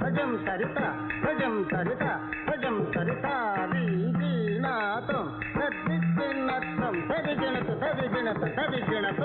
సజం సరిత సజం సరిత సజం సరిత వీణాతం సద్దినత్తం సరిజనత సరిజనత సరిజనత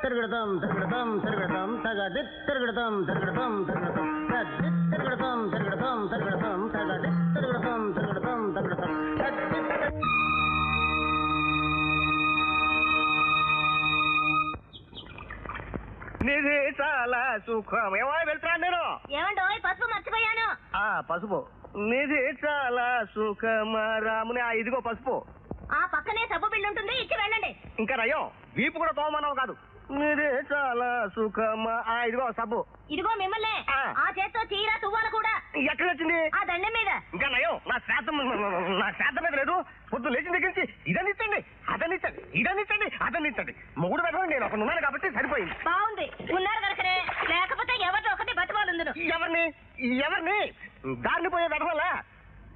తిరగడతాం తిరగడతాం తిరగడతాం తగది తిరగడతాం తిరగడతాం తిరగడతాం తద్ది తిరగడతాం తిరగడతాం తిరగడతాం తగది తిరగడతాం తిరగడతాం తిరగడతాం నిధి చాలా సుఖం ఏమో వెళ్తున్నాను నేను. ఏమండో పసుపు మర్చిపోయాను. పసుపు నిధి చాలా సుఖం రాముని ఇదిగో పసుపు. ఆ పక్కనే సబ్బు బిల్లు ఉంటుంది, ఇచ్చి వెళ్ళండి. ఇంకా రయ్యో వీపు కూడా తోమన్నావు కాదు. నిధి చాలా సుఖం ఇదిగో సబ్బు. ఇదిగో మిమ్మల్ని ఆ చేత్తో చీర తువ్వాల కూడా. ఎక్కడ వచ్చింది? ఆ దండం మీద. ఇంకా నయం నా శ్రాద్ధం మీద లేదు. పొద్దు లేచిన దగ్గర నుంచి ఇదనిచ్చండి అదనిచ్చండి ఇదనిచ్చండి అదనిచ్చండి మొగుడు పెట్టండి. నేను అక్కడ ఉన్నాను కాబట్టి సరిపోయింది. బాగుంది ఉన్నారు కనుకనే, లేకపోతే ఎవరితో ఒకటి బతివాళ్ళు. ఎవరిని ఎవరిని దారిని పోయే వెధవల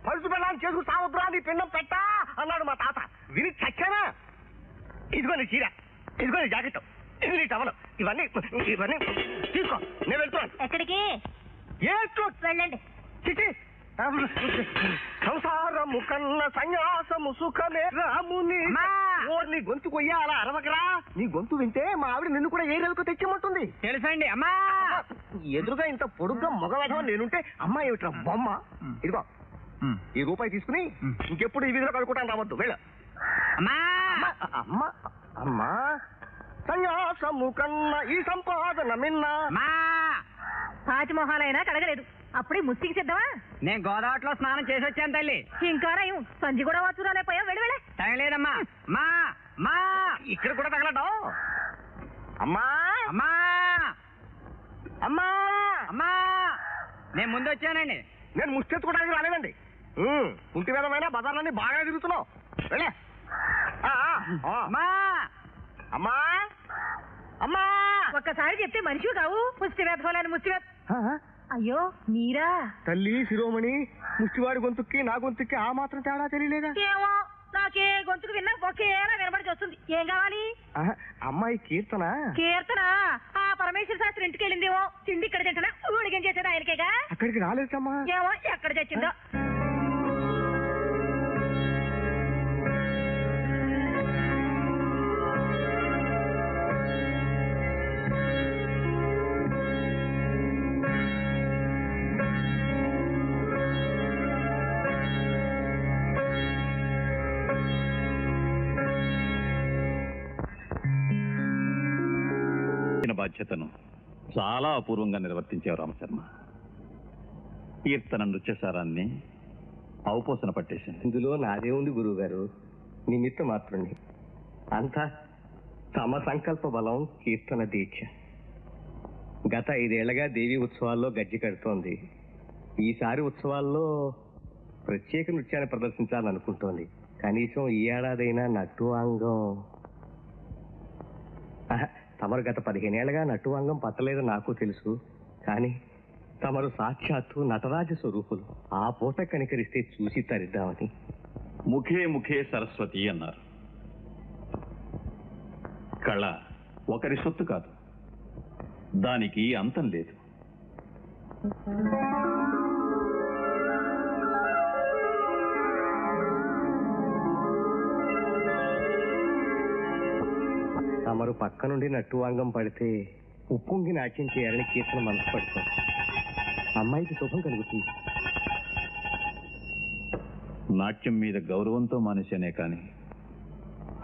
పలుసు పెళ్ళాన్ని చేసుకు సావద్దురా నీ పిండం పెట్టా అన్నాడు మా తాత. విని చచ్చానా? ఇదిగో నీ చీర, ఇదిగో నీ జాకెట్, ఇది నీ టవలు, ఇవన్నీ ఇవన్నీ తీసుకో. నేను వెళ్తున్నాను. ఎక్కడికి? వెళ్ళండి. చిచి సంసారము కన్న సన్యాసము సుఖమే రాముని. నీ గొంతు కొయ్యాలా అరవకరా. నీ గొంతు వింటే మా ఆవిడ నిన్ను కూడా ఏ రేవుకు తెచ్చిమంటుంది తెలుసండి. అమ్మా ఎదురుగా ఇంత పొడుగ్గా మగ వెధవ నేనుంటే అమ్మ ఏమిట్రా బొమ్మ. ఇదిగో ఈ రూపాయి తీసుకుని ఇంకెప్పుడు ఈ వీధిలో కలుపుకుంటాను రావద్దు. వెళ్ళ. అమ్మా అమ్మా అమ్మా సన్యాసము కన్నా ఈ సంపాదన మిన్నా. తాజ్మహలైనా కడగలేదు, అప్పుడే ముస్తికి సిద్ధమా? నేను గోదావరిలో స్నానం చేసి వచ్చాను తల్లి. ఇంకా నయం, సంజి కూడా వచ్చురాలేపోయావు. వెళ్ళి వెళ్ళే. తగలేదమ్మా. మా మా ఇక్కడ కూడా తగలడం. అమ్మా అమ్మా అమ్మా అమ్మా నేను ముందు వచ్చానండి. నేను ముష్టెత్తుకోవడానికి రాలేదండి. ఇంటి విధమైన బజార్లన్నీ బాగా తిరుగుతున్నావు. వెళ్ళే. అమ్మా అమ్మా అమ్మా ఒక్కసారి చెప్తే మనిషి కావు. ముష్టి వేధవాలని ముష్టి అయ్యో మీరా? తల్లి శిరోమణి, ముష్టివాడి గొంతుక్కి నా గొంతుక్కి ఆ మాత్రం తేడా తెలియలేదా? ఏమో, నాకే గొంతుకు విన్నా ఒకేలా వినబడి వస్తుంది. ఏం కావాలి? అమ్మాయి కీర్తన. కీర్తన ఆ పరమేశ్వర శాస్త్రి ఇంటికి వెళ్ళిందేమో. తిండి ఇక్కడ తింటున్నా ఊడిగం చేసేది ఆయనకేగా. అక్కడికి రాలేదమ్మా. ఏమో ఎక్కడ చచ్చిందో. బాధ్యతను చాలా అపూర్వంగా నిర్వర్తించావు రామశర్మ. కీర్తన నృత్యసారాన్ని అవపోసన పట్టేశాను. ఇందులో నాదే ఉంది గురువు గారు, నిమిత్త మాత్రుణ్ణి. అంతా తమ సంకల్ప బలం, కీర్తన దీక్ష. గత 5 ఏళ్లగా దేవి ఉత్సవాల్లో గజ్జి కడుతోంది. ఈసారి ఉత్సవాల్లో ప్రత్యేక నృత్యాన్ని ప్రదర్శించాలనుకుంటోంది. కనీసం ఈ ఏడాదైనా నటువాంగం. తమరు గత 15 ఏళ్లగా నటువాంగం పట్టలేదు నాకు తెలుసు. కానీ తమరు సాక్షాత్తు నటరాజ స్వరూపులు. ఆ పూట కనికరిస్తే చూసి తరిద్దామని. ముఖే ముఖే సరస్వతి అన్నారు. కళ ఒకరి సొత్తు కాదు, దానికి అంతం లేదు. తమరు పక్క నుండి నట్టువాంగం పడితే ఉప్పొంగి నాట్యం చేయాలని కీర్తన మనసు పడుతుంది. అమ్మాయికి శుభం కలుగుతుంది. నాట్యం మీద గౌరవంతో మానేసేనే కాని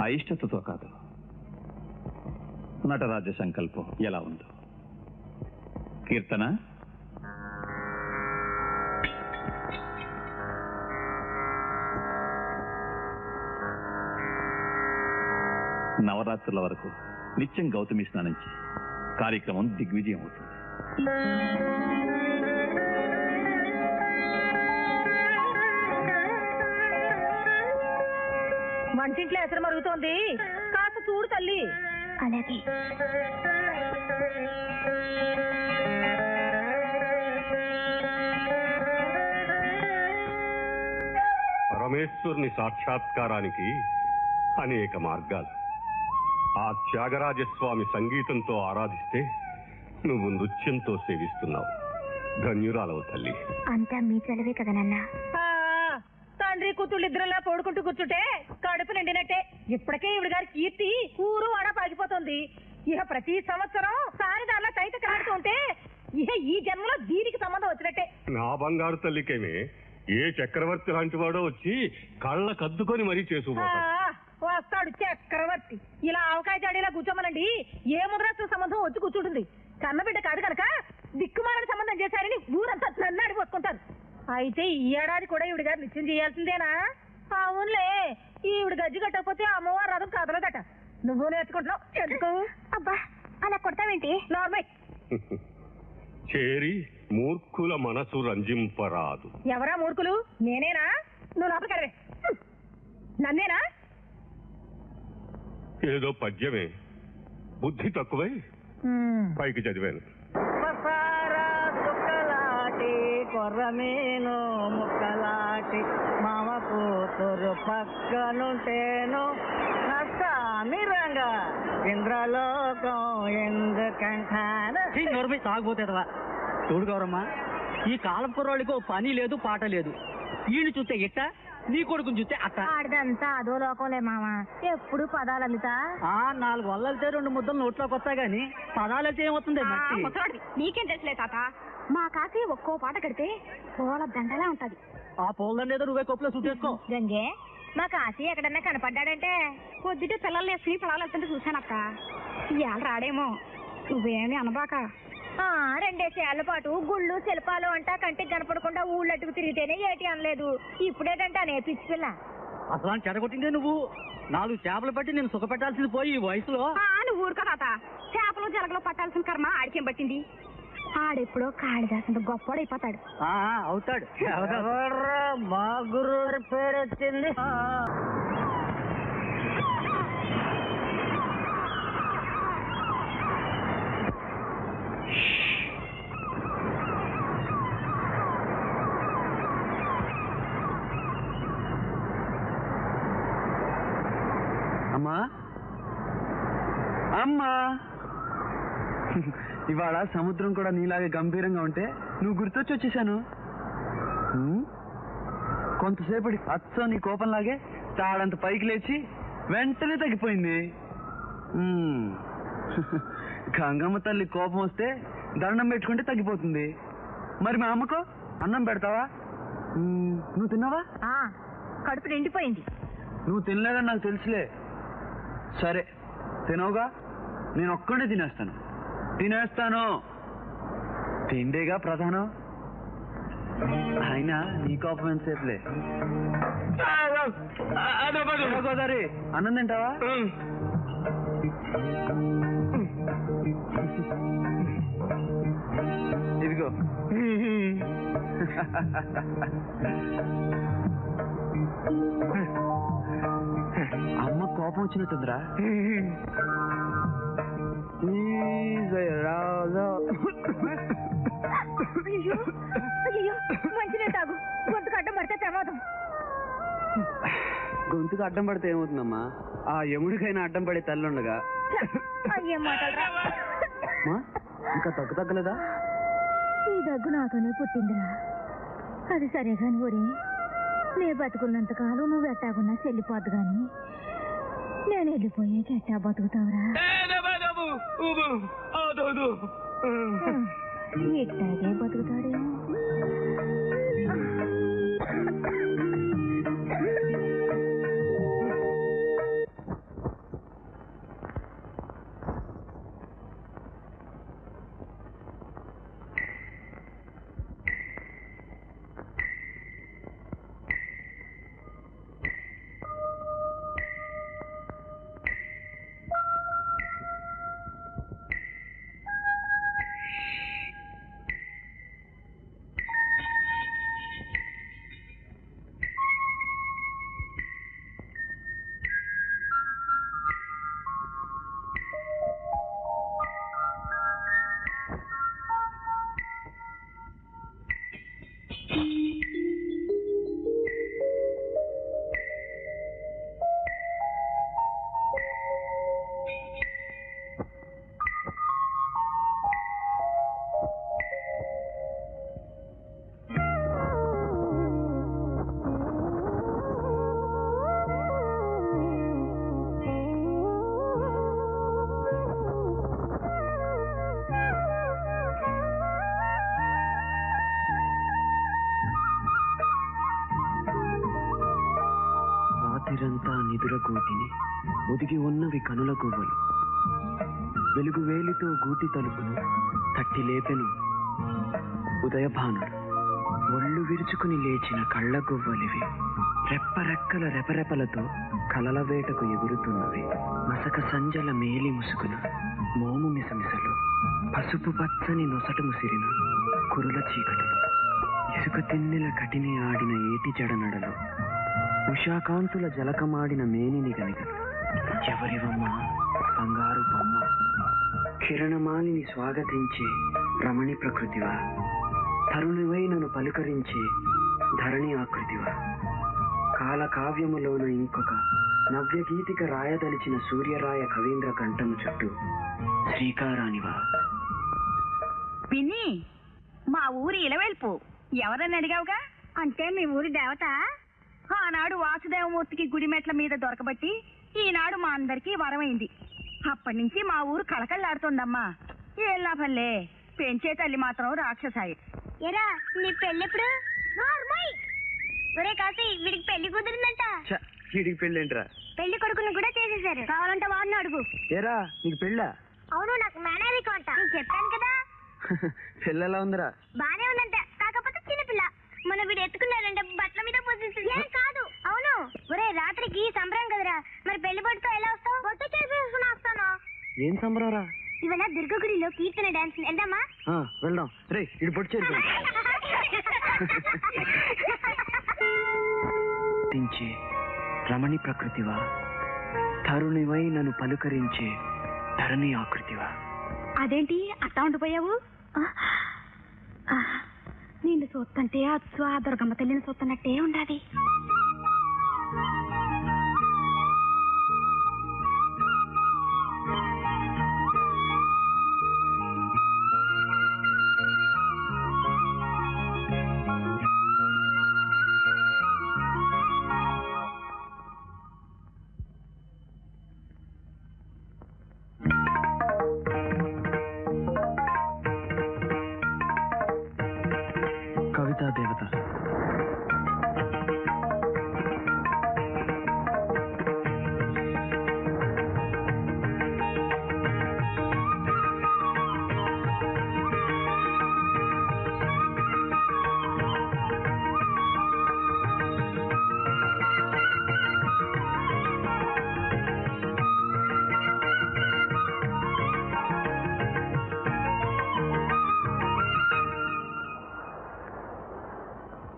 అయిష్టతతో కాదు. నటరాజ సంకల్పం ఎలా ఉందో కీర్తన. నవరాత్రుల వరకు నిత్యం గౌతమి స్నానం చేయి. కార్యక్రమం దిగ్విజయం అవుతుంది. వంటింట్లో ఎసరు మరుగుతోంది, కాస్త చూడు తల్లి. అలాగే. పరమేశ్వరుని సాక్షాత్కారానికి అనేక మార్గాలు. ఆ త్యాగరాజస్వామి సంగీతంతో ఆరాధిస్తే నువ్వు నృత్యంతో సేవిస్తున్నావు. ధన్యురాలవు తల్లి. అంతా మీ చలవే కదా నాన్న. తండ్రి కూతుళ్ళు ఇద్దరులా పోడుకుంటూ కూర్చుంటే కడుపు నిండినట్టే. ఇప్పటికే ఈవిడ గారి కీర్తి ఊరు వాడ పాగిపోతుంది. ఇక ప్రతి సంవత్సరం సారిదార్లా తైత కాడుతూ ఉంటే ఇక ఈ జన్మలో దీనికి సంబంధం వచ్చినట్టే. నా బంగారు తల్లికేమే ఏ చక్రవర్తి లాంటి వాడో వచ్చి కళ్ళ కద్దుకొని మరీ చేసుకుపోతాడు. వస్తాడు చక్రవర్తి. ఇలా ఆవకాయ జాడీలా కూర్చోమనండి, ఏ ముద్రాస్తుల సంబంధం వచ్చి కూర్చుంటుంది. కన్నబిడ్డ కాదు కనుక దిక్కుమాలని సంబంధం చేశారని ఊరంతా నన్నాడి పోసుకుంటారు. అయితే ఈ ఏడాది కూడా ఈవిడ గారు నిత్యం చేయాల్సిందేనా? అవునులే, ఈవిడ గజ్జి కట్టకపోతే అమ్మవారు రథం కదలదట. నువ్వు నేర్చుకుంటున్నావు ఎందుకు? అబ్బా అలా కొడతావేంటి? నార్మల్. చేరి మూర్ఖుల మనసు రంజింపరాదు. ఎవరా మూర్ఖులు? నేనేనా? నువ్వు లోపలికి అడవే. నన్నేనా? ఏదో పద్యమే, బుద్ధి తక్కువై పైకి చదివాను. కొర్రమేను ముక్కలాటి మామ కూతురు పక్కనుంటేను నష్టామిరంగా ఇంద్రలోకం ఎందుకంటాను. తాగుపోతేదవా చూడు గౌరమ్మ, ఈ కాలం కుర్రోళ్ళకి ఓ పని లేదు పాట లేదు. వీళ్ళు చూస్తే ఇట్ట, నీ కొడుకుని చూస్తే అట్ట. ఆడదంతా అదో లోకంలే మామ, ఎప్పుడు పదాలు అల్లుతా. 4 వల్లలితే 2 ముద్దలు నోట్లోకి వస్తాయి గాని పదాలైతే ఏమవుతుంది? నీకేం తెలుసులే తాత. మా కాకి ఒక్కో పాట కడితే పూల దండలా ఉంటది. ఆ పూలదండ ఏదో నువ్వే కొప్పులో చూసేసుకో. గంగే, మా కాశీ ఎక్కడన్నా కనపడ్డాడంటే పొద్దుటే పిల్లల్ని వేసుకుని పొలాలు వెళ్తుంటే చూశానక్క. ఇవాళ రాడేమో, నువ్వేమి అనబాక. 2 ఏళ్ల పాటు గుళ్ళు శిల్పాలు అంటా కంటికి కనపడకుండా ఊళ్ళట్టుకు తిరిగితేనే ఏటి అనలేదు. ఇప్పుడేటంటే పిచ్చి పిల్ల. అసలు చెడగొట్టిందే నువ్వు. 4 చేపలు పట్టి నేను సుఖపెట్టాల్సింది పోయి ఈ వయసులో. నువ్వు ఊరుకో తాత. చేపలు జలగలో పట్టాల్సిన కర్మ ఆడికేం పట్టింది? ఆడెప్పుడో కాళిదాసంత గొప్పడైపోతాడు. అవుతాడు. మా గురువు పేరు వచ్చింది. అమ్మా అమ్మా, ఇవాళ సముద్రం కూడా నీలాగే గంభీరంగా ఉంటే నువ్వు గుర్తొచ్చి వచ్చేసాను. కొంతసేపటి అచ్చ నీ కోపంలాగే తాడంత పైకి లేచి వెంటనే తగ్గిపోయింది. గంగమ్మ తల్లి కోపం వస్తే దండం పెట్టుకుంటే తగ్గిపోతుంది. మరి మా అమ్మకో అన్నం పెడతావా? నువ్వు తిన్నావా? కడుపు నిండిపోయింది. నువ్వు తినలేదని నాకు తెలుసులే. సరే తినవుగా, నేను ఒక్కడే తినేస్తాను. తిండేగా ప్రధానం. అయినా నీ కోపం ఎంతసేపులే. గోదావరి, అన్నం తింటావా? ఇదిగో. అమ్మ కోపం వచ్చినట్టుందిరా. మంచినే తాగు, గొంతుకు అడ్డం పడితే ప్రమాదం. గొంతుకు అడ్డం పడితే ఏమవుతుందమ్మా? ఆ యముడికైనా అడ్డం పడే తల్లుండగా. అయ్యేం మాటలరా. ఇంకా తగ్గలేదా? ఈ దగ్గు నాతోనే పుట్టిందిరా. అది సరే కాని ఊరి, నే బతుకున్నంతకాలం నువ్వు ఎట్టాగున్నా చెల్లిపోద్దు గాని నేను వెళ్ళిపోయే ఎట్టా బతుకుతావురా? ఇట్టాగే బతుకుతాడేమో. పొదిగి ఉన్నవి కనుల గువ్వలు. వెలుగు వేలితో గూటి తలుపును తట్టి లేపెను ఉదయభానుడు. ఒళ్ళు విరుచుకుని లేచిన కళ్ళ గువ్వలివి. రెప్పరెక్కల రెపరెపలతో కలల వేటకు ఎగురుతున్నవి. మసక సంజల మేలి ముసుగున మోము మిసమిసలు. పసుపు పచ్చని నొసట ముసిరిన కురుల చీకటి. ఇసుక తిన్నెల కటిని ఆడిన ఏటి జడనడలు. ఉషాకాంతుల జలకమాడిన మేనిని గనిగలు. ఎవరివమ్మ బంగారు బొమ్మ. కిరణమాలిని స్వాగతించే రమణి ప్రకృతివా. తరుణివై నన్ను పలుకరించే ధరణి ఆకృతివా. కాలకావ్యములోన ఇంకొక నవ్యగీతిక రాయదలిచిన సూర్యరాయ కవీంద్ర కంఠము చుట్టూ శ్రీకారానివా. పిన్ని, మా ఊరి ఇలవేల్పు ఎవరని అడిగావుగా? అంటే మీ ఊరి దేవత ఆనాడు వాసుదేవమూర్తికి గుడిమెట్ల మీద దొరకబట్టి ఈనాడు మా అందరికీ వరమైంది. అప్పటి నుంచి మా ఊరు కళకళలాడుతోందమ్మా. ఏం లాభంలే, పెంచే తల్లి మాత్రం రాక్షసాయి. ఎరా నీ పెళ్ళెప్పుడు? ఒరే కాసి, వీడికి పెళ్లి కుదిరిందంట. వీడికి పెళ్ళేంట్రా? పెళ్లి కొడుకుని కూడా చేసేసారు. కావాలంటే వాడిని అడుగు. ఏరా నీకు పెళ్ళా? అవును, నాకు మేనరికం అంట. నేను చెప్పాను కదా. పెళ్ళెలా ఉందిరా? బానే ఉందంట, కాకపోతే చిన్నపిల్ల. మన వీడు ఎత్తుకున్నారంటే బట్టల మీద పోసేస్తుంది. ఏం కాదు. అవును. ఒరే రాత్రికి సంబరం కదరా, మరి పెళ్లి బొట్టుతో ఎలా వస్తావు? బొట్టు చేసేసుకుని వస్తాను. ఏం సంబరారా? ఇవాళ దుర్గగుడిలో కీర్తన డాన్స్ వెళ్దామా? వెళ్దాం. రే ఇటు పొట్టు చేరు రమణి ప్రకృతివా. తరుణివై నన్ను పలుకరించే ధరణి ఆకృతివా. అదేంటి అట్టా ఉండిపోయావు? నిన్ను చూస్తుంటే అచ్చు ఆ దుర్గమ్మ తల్లిని చూస్తున్నట్టే ఉండాలి. కవితా దేవత.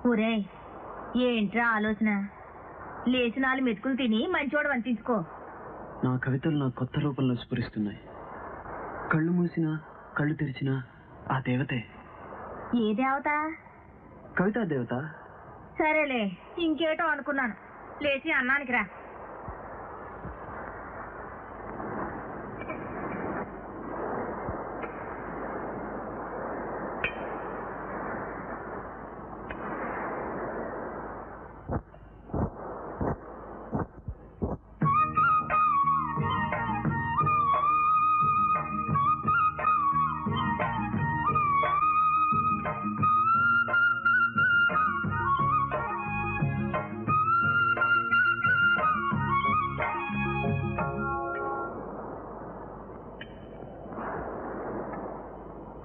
ఒరే ఏంట్రా ఆలోచన? లేచి 4 మెతుకులు తిని మంచోడు అనిపించుకో. నా కవితలు నా కొత్త రూపంలో స్ఫురిస్తున్నాయి. కళ్ళు మూసినా కళ్ళు తెరిచినా ఆ దేవతే. ఏ దేవత? కవితా దేవత. సరేలే, ఇంకేటో అనుకున్నాను. లేచి అన్నానికి రా.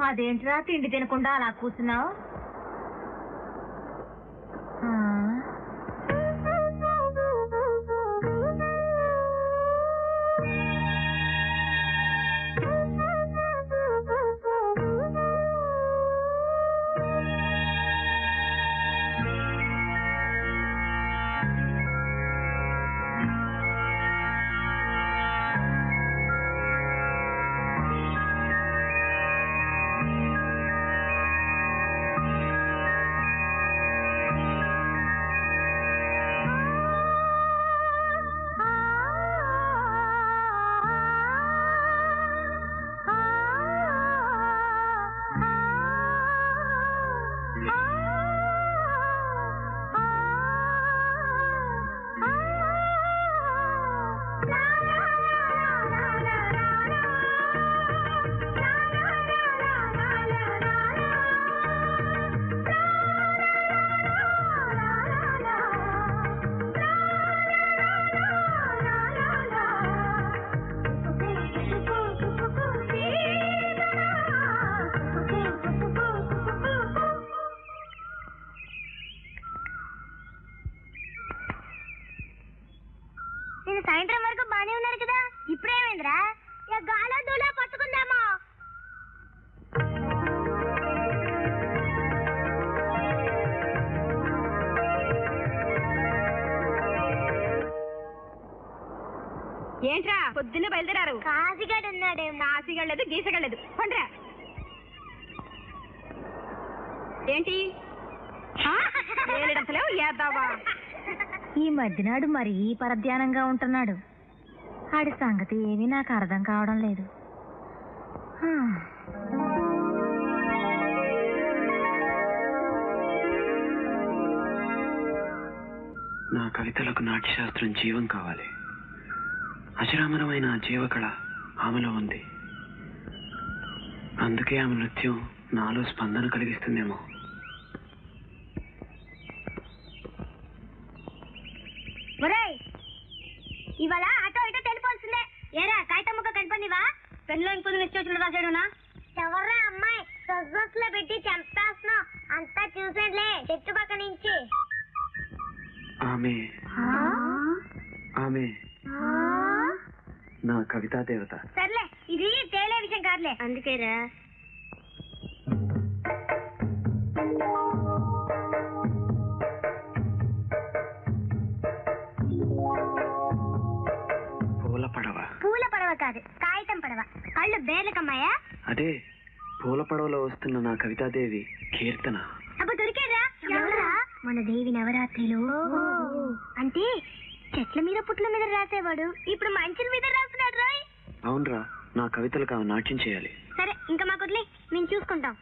అదేంట్రా తిండి తినకుండా అలా కూర్చున్నావు? వరకు బానే ఉన్నాడు కదా ఇప్పుడేమైందిరా గాలో దూలో పట్టుకుందామో ఏంట్రా పొద్దున్నే బయలుదేరారు? కాశీగాడు ఉన్నాడే. కాశీగలేదు గీసగలేదు పండ్రా. ఏంటి ఏద్దావా? ఈ మధ్యనాడు మరీ పరధ్యానంగా ఉంటున్నాడు. ఆడి సంగతి ఏమీ నాకు అర్థం కావడం లేదు. నా కవితలకు నాట్యశాస్త్రం జీవం కావాలి. అజరామరమైన జీవకళ ఆమెలో ఉంది. అందుకే ఆమె నృత్యం నాలో స్పందన కలిగిస్తుందేమో. ఇవాళ అటో ఇటో తెలిపోల్సిందే. ఏరా కాగితం ముక్క కనిపనివా? పెన్లో ఇంకొంచెం నిశ్చోచులు రాశాడునా? ఎవర్రా అమ్మాయి సొస్ లో పెట్టి చంపేస్తున్నావు? అంతా చూసేట్లే చెట్టు పక్క నుంచి. ఆమె ఆమె నా కవితా దేవత. సర్లే ఇది తేలే విషయం కాదులే. అందుకేరా పూల పడవ కాదు కాగితం పడవ. కళ్ళు బేర్లకమ్మాయా? అదే పూల పడవలో వస్తున్న నా కవితాదేవి కీర్తన. అప్పుడు దొరికేరా? మన దేవి నవరాత్రిలో అంటే చెట్ల మీద పుట్ల మీద రాసేవాడు ఇప్పుడు మంచుల మీద రాస్తున్నాడు రాయ్. అవునరా, నా కవితలకు ఆమె నాట్యం చేయాలి. సరే ఇంకా మా కొట్లే మేము చూసుకుంటాం.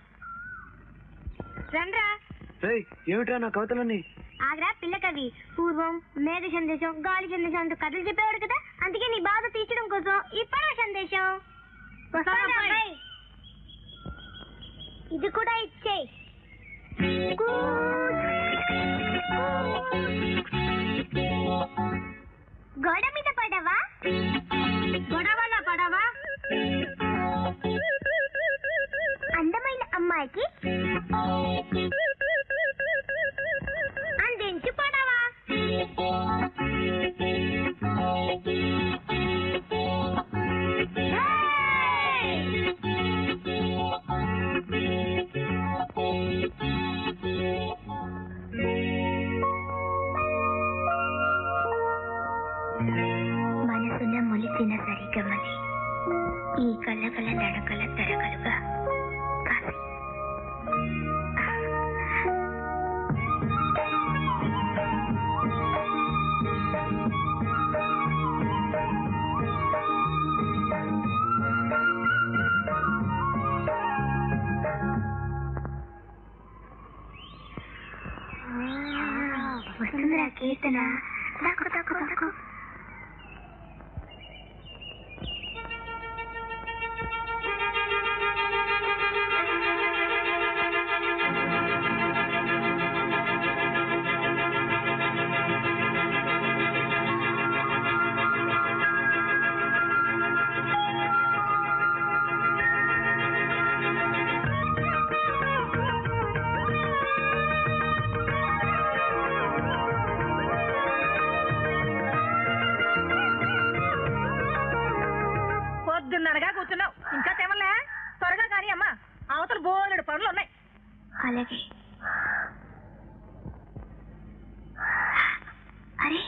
రండ్రా. ఏమిట్రా నా కవితలన్నీ? ఆగ్రా పిల్ల కవి పూర్వం మేఘ సందేశం గాలి సందేశం అంటూ కథలు చెప్పేవాడు కదా, అందుకే నీ బాధ తీర్చడం కోసం ఈ పడవ సందేశం. ఇది కూడా ఇచ్చే. గోడ మీద పడవా? గొడవల పడవా? అందమైన అమ్మాయికి అందించి పడవా? మనసున మొలిసిన సరిగమని ఈ కళ్ళగల నడకల తరగలుగా కాసి వస్తుందిరా కీర్తన. దాకు దాకు దాకు. పొద్దున్ననగా కూర్చున్నావు ఇంకా తెమలే? త్వరగా కానీ అమ్మా, అవతల బోలెడు పనులు ఉన్నాయి. అలాగే. అరే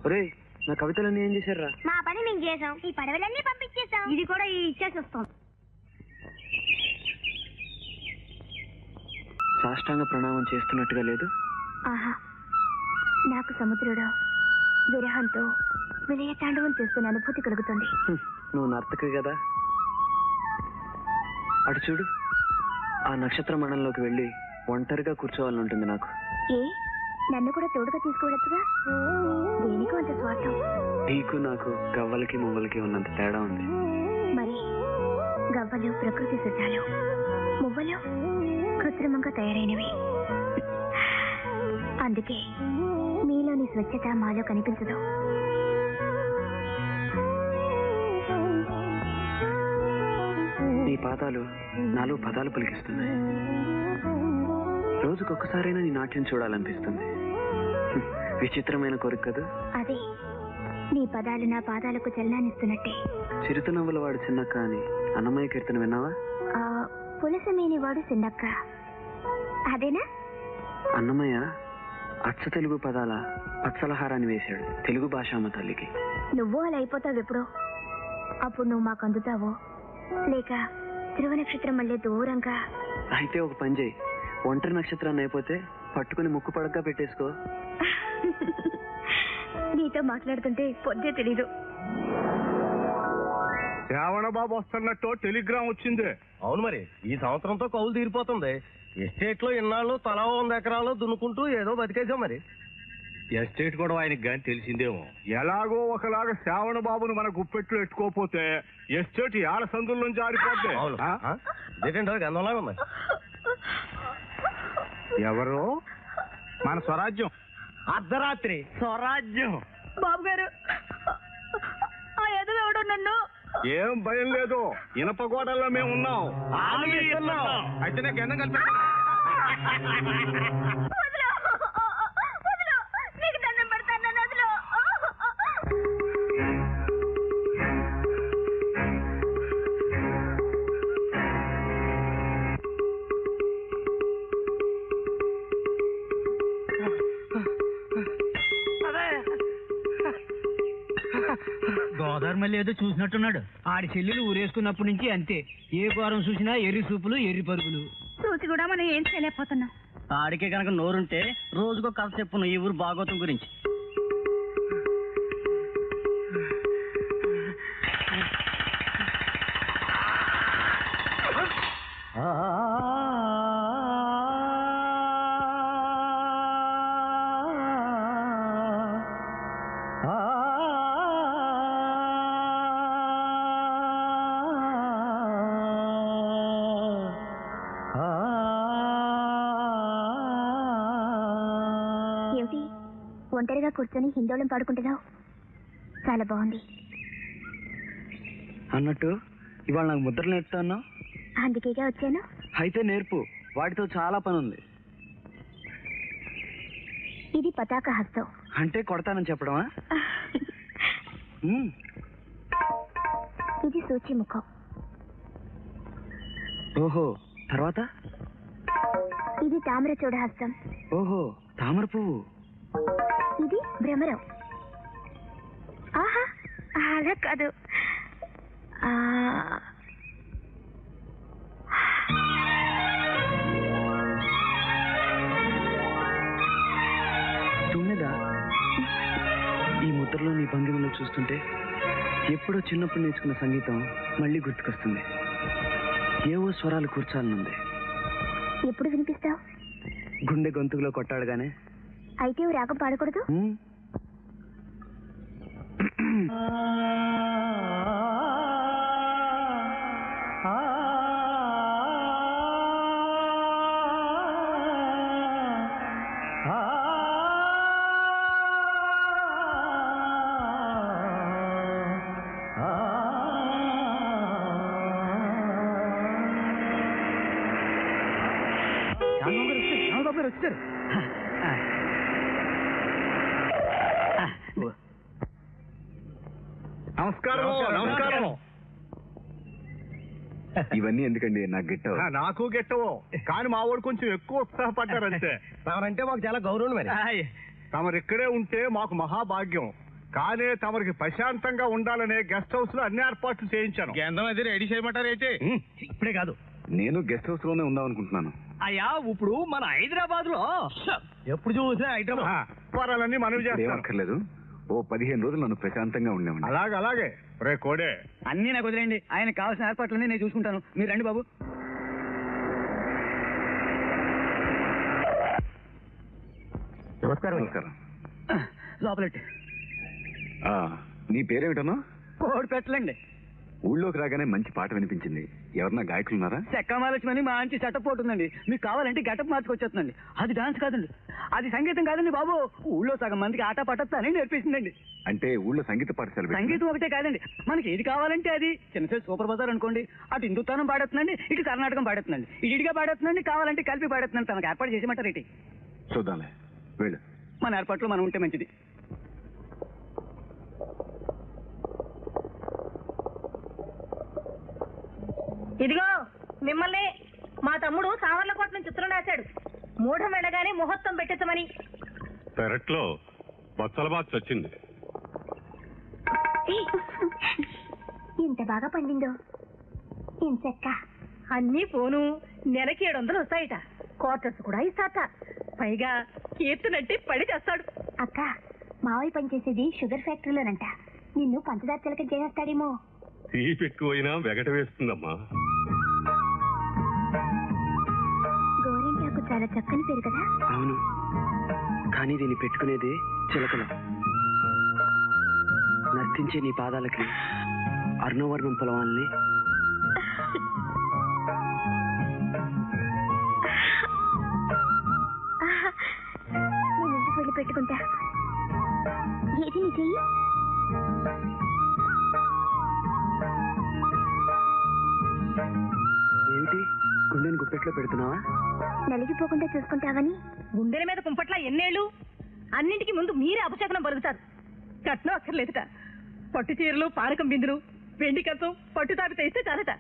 ఒరే నా కవితలన్నీ ఏం చేశారా? మా పని మేము చేసాం, ఈ పడవలన్నీ పంపించేసాం. ఇది కూడా ఇచ్చేసి వస్తాం. సాష్టాంగ ప్రణామం చేస్తున్నట్టుగా లేదు. ఆహా, నాకు సముద్రుడు విరహంతో విలయతాండవం చేస్తున్న అనుభూతి కలుగుతుంది. నువ్వు నర్తకి కదా. అటు చూడు, ఆ నక్షత్ర మండలంలోకి వెళ్ళి ఒంటరిగా కూర్చోవాలని ఉంటుంది నాకు. ఏ, నన్ను కూడా తోడుగా తీసుకోవచ్చుగా? దేనికో అంత స్వార్థం. నీకు నాకు గవ్వలకి మువ్వలకి ఉన్నంత తేడా ఉంది. మరి గవ్వలు ప్రకృతి సిద్ధాలు, మువ్వలు కృత్రిమంగా తయారైనవి. అందుకే మీలోని స్వచ్ఛత మాలో కనిపించదు. నీ పాదాలు నాలో పదాలు పలికిస్తున్నాయి. రోజుకొక్కసారైనా నీ నాట్యం చూడాలనిపిస్తుంది. విచిత్రమైన కోరిక కదా. అదే, నీ పదాలు నా పాదాలకు చలనాన్నిస్తున్నట్టే. చిరుతనవ్వుల వాడు చిన్నక్క అని అన్నమయ్య కీర్తన విన్నావా? పులసమేని వాడు చిన్నక్క, అదేనా? అన్నమయ్య అచ్చ తెలుగు పదాల పచ్చలహారాన్ని వేశాడు తెలుగు భాషామ తల్లికి. నువ్వు అలా అయిపోతావు ఎప్పుడో. అప్పుడు నువ్వు మాకు అందుతావో, లేక ధ్రువ నక్షత్రం మళ్ళీ దూరంగా. అయితే ఒక పని చేయి, ఒంటరి నక్షత్రాన్ని అయిపోతే పట్టుకుని ముక్కు పడగ్గా పెట్టేసుకో. నీతో మాట్లాడుతుంటే పొద్దే తెలీదు. శ్రావణ బాబు వస్తున్నట్టు టెలిగ్రామ్ వచ్చింది. అవును, మరి ఈ సంవత్సరంతో కౌలు తీరిపోతుంది. ఎస్టేట్ లో ఇన్నాళ్ళు తలా 100 ఎకరాలు దున్నుకుంటూ ఏదో బతికేసాం. మరి ఎస్టేట్ కూడా ఆయనకి గాని తెలిసిందేమో. ఎలాగో ఒకలాగా శ్రావణ బాబును మన గుప్పెట్లు ఎట్టుకోపోతే ఎస్టేట్ ఏళ్ళ సందుల్లో జారిపోతే. ఇదేంటో గంధంలాగా ఉంది. ఎవరు? మన స్వరాజ్యం. అర్ధరాత్రి స్వరాజ్యం. బాబు గారు, ఆ ఎదవెవడో నన్ను. ఏం భయం లేదు, ఇనప గోడల్లో మేము ఉన్నాం. అయితే నాకు ఎండ కలిపి నీకు దండం పెడతాను, నన్ను వదిలో. గోదావరి మళ్ళీ ఏదో చూసినట్టున్నాడు. ఆడి చెల్లెలు ఊరేసుకున్నప్పటి నుంచి అంతే. ఏ ఘోరం చూసినా ఎర్రి సూపులు ఎర్రి పరుగులు. చూసి కూడా మనం ఏం చేయలేకపోతున్నాం. ఆడికే కనుక నోరుంటే రోజుకో కథ చెప్పును ఈ ఊరు భాగవతం గురించి. ఏమిటి ఒంటరిగా కూర్చొని హిందోళం పాడుకుంటున్నావు? చాలా బాగుంది. అన్నట్టు ఇవాళ నాకు ముద్రలు నేర్పుతా అన్నావు. అందుకేగా వచ్చాను. అయితే నేర్పు, వాటితో చాలా పని ఉంది. ఇది పతాక హస్తం. అంటే కొడతానని చెప్పడమా? ఇది సూచిముఖం. ఓహో, తర్వాత? ఇది తామర చూడ హస్తం. ఓహో, తామర పువ్వు. ఇది భ్రమరం. ఆహా, అలా కాదు. తుమ్మెదా? ఈ ముద్రలో నీ భంగిమలో చూస్తుంటే ఎప్పుడో చిన్నప్పుడు నేర్చుకున్న సంగీతం మళ్ళీ గుర్తుకొస్తుంది. ఏవో స్వరాలు కూర్చాలనుంది. ఎప్పుడు వినిపిస్తావు? గుండె గొంతుకులో కొట్టాడుగానే. అయితే రాగం పాడకూడదు? వచ్చారు. నమస్కారం. నమస్కారం. ఇవన్నీ ఎందుకండి నాకు గిట్టవు? నాకు గిట్టవు, కానీ మా వాడు కొంచెం ఎక్కువ ఉత్సాహపడ్డారంతే. తమరంటే మాకు చాలా గౌరవం. మరి తమరు ఇక్కడే ఉంటే మాకు మహాభాగ్యం. కానీ తమరికి ప్రశాంతంగా ఉండాలనే గెస్ట్ హౌస్ లో అన్ని ఏర్పాట్లు చేయించాను. గంధం అది రెడీ చేయమంటారు ఏంటి? ఇప్పుడే కాదు, నేను గెస్ట్ హౌస్ లోనే ఉందాం అనుకుంటున్నాను. అయ్యా ఇప్పుడు మన హైదరాబాద్ లో ఎప్పుడు చూసినా హైదరాబాద్ వారాలన్నీ మనవి చేస్తాను. ఏమక్కర్లేదు, ఓ 15 రోజులు నన్ను ప్రశాంతంగా ఉండేవాడిని. అలాగే రే కోడే, అన్ని నాకు వదిలేండి. ఆయన కావాల్సిన ఏర్పాట్లన్నీ నేను చూసుకుంటాను. మీరు రండి బాబు. నమస్కారం. నమస్కారం. లోపలెట్టి నీ పేరేమిటన్నా? కోడి పెట్టలండి. ఊళ్ళోకి రాగానే మంచి పాట వినిపించింది. ఎవరన్నా గాయకులున్నారా? చెక్కమాలక్ష్మని మంచి సెటప్ ఉంటుందండి. మీకు కావాలంటే గెటప్ మార్చుకొచ్చేస్తుందండి. అది డాన్స్ కాదండి, అది సంగీతం కాదండి బాబు. ఊళ్ళో సగం మందికి ఆట పట్టని నేర్పిస్తుందండి. అంటే ఊళ్ళో సంగీత పాఠశాల పెట్టిందా? సంగీతం ఒకటే కాదండి, మనకి ఏది కావాలంటే అది. చిన్న సైజ్ సూపర్ బజార్ అనుకోండి, అటు హిందుస్థానం పాడేస్తుందండి, ఇటు కర్ణాటకం పాడేస్తుందండి, ఇడిగా పాడేస్తుందండి, కావాలంటే కలిపి పాడేస్తుందండి. తనకు ఏర్పాటు చేసేమంటారు ఏంటి? చూద్దాంలే, వెళ్ళు. మన ఏర్పాట్లు మనం ఉంటే మంచిది. ఇదిగో మిమ్మల్ని మా తమ్ముడు సావర్లకోట నుంచి చిత్రం రాశాడు. మూఢం వెళ్ళగానే ముహూర్తం పెట్టించమని. పెరట్లో బచ్చల బాత్ వచ్చింది. ఇంత బాగా పండిందో ఇంతక్క. అన్నీ పోను నెలకి 700 వస్తాయిట. క్వార్టర్స్ కూడా ఇస్తాట. పైగా కీర్తనంటే పడి చేస్తాడు. అక్క, మావయ్య పనిచేసేది షుగర్ ఫ్యాక్టరీలోనంట. నిన్ను పంచదార చిలక చేస్తాడేమో. తీపి ఎక్కువైనా వెగట వేస్తుందమ్మా. గోరింటాకు చాలా చక్కని పేరు కదా. అవును, కానీ దీన్ని పెట్టుకునేది చిలకలు. నర్తించే నీ పాదాలకి అర్ణవర్ణం పొలవాల్ని నేను ఇంటికి వెళ్ళి పెట్టుకుంటా. ఏది నీ చెయ్యి? ఏమిటి గుండెని గుప్పెట్లో పెడుతున్నావా? నలిగిపోకుండా చూసుకుంటావని. గుండెల మీద కుంపట్ల ఎన్నేళ్ళు? అన్నింటికి ముందు మీరే అపశకునం పలుకుతారు. కట్నం అక్కర్లేదుట. పట్టు చీరలు, పానకం బిందులు, వెండి కథం, పట్టు తాపితే ఇస్తే చాలట.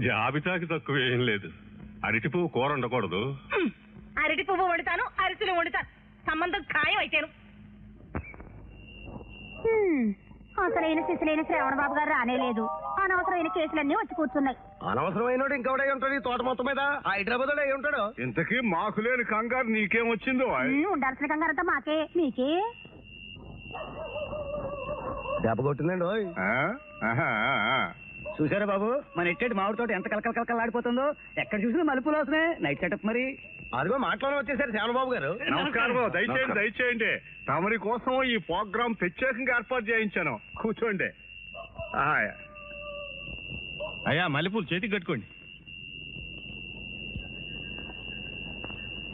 జాబితాకి తక్కువ ఏం లేదు. అరటి పువ్వు కూర ఉండకూడదు. అరటి పువ్వు వండుతాను, అరిసెలు వండుతాను. సంబంధం ఖాయం అయితేను. అసలైన శిశులైన శ్రావణ బాబు గారు రానేలేదు. అనవసరమైన కేసులన్నీ వచ్చి కూర్చున్నాయి. అనవసరమైన ఇంకొకడే ఉంటాడు. ఈ తోట మొత్తం మీద హైదరాబాద్ లో ఉంటాడు. ఇంతకీ మాకు లేని కంగారు నీకేం వచ్చిందో? ఉండాల్సిన కంగారంతా మాకే, మీకే. దెబ్బ కొట్టిందండి. చూసారా బాబు, మన ఎట్టేటి మామిడి తోట ఎంత కలకలకలాడిపోతుందో. ఎక్కడ చూసినా మలుపులు వస్తున్నాయి. నైట్ సెటప్ మరి. అదిగో మాట్లాడి వచ్చేసారు శ్యామబాబు గారు. నమస్కారం. దయచేయండి దయచేయండి. తమరి కోసం ఈ ప్రోగ్రామ్ ప్రత్యేకంగా ఏర్పాటు చేయించాను. కూర్చోండి. అయ్యా మల్లెపూలు చేతికి కట్టుకోండి.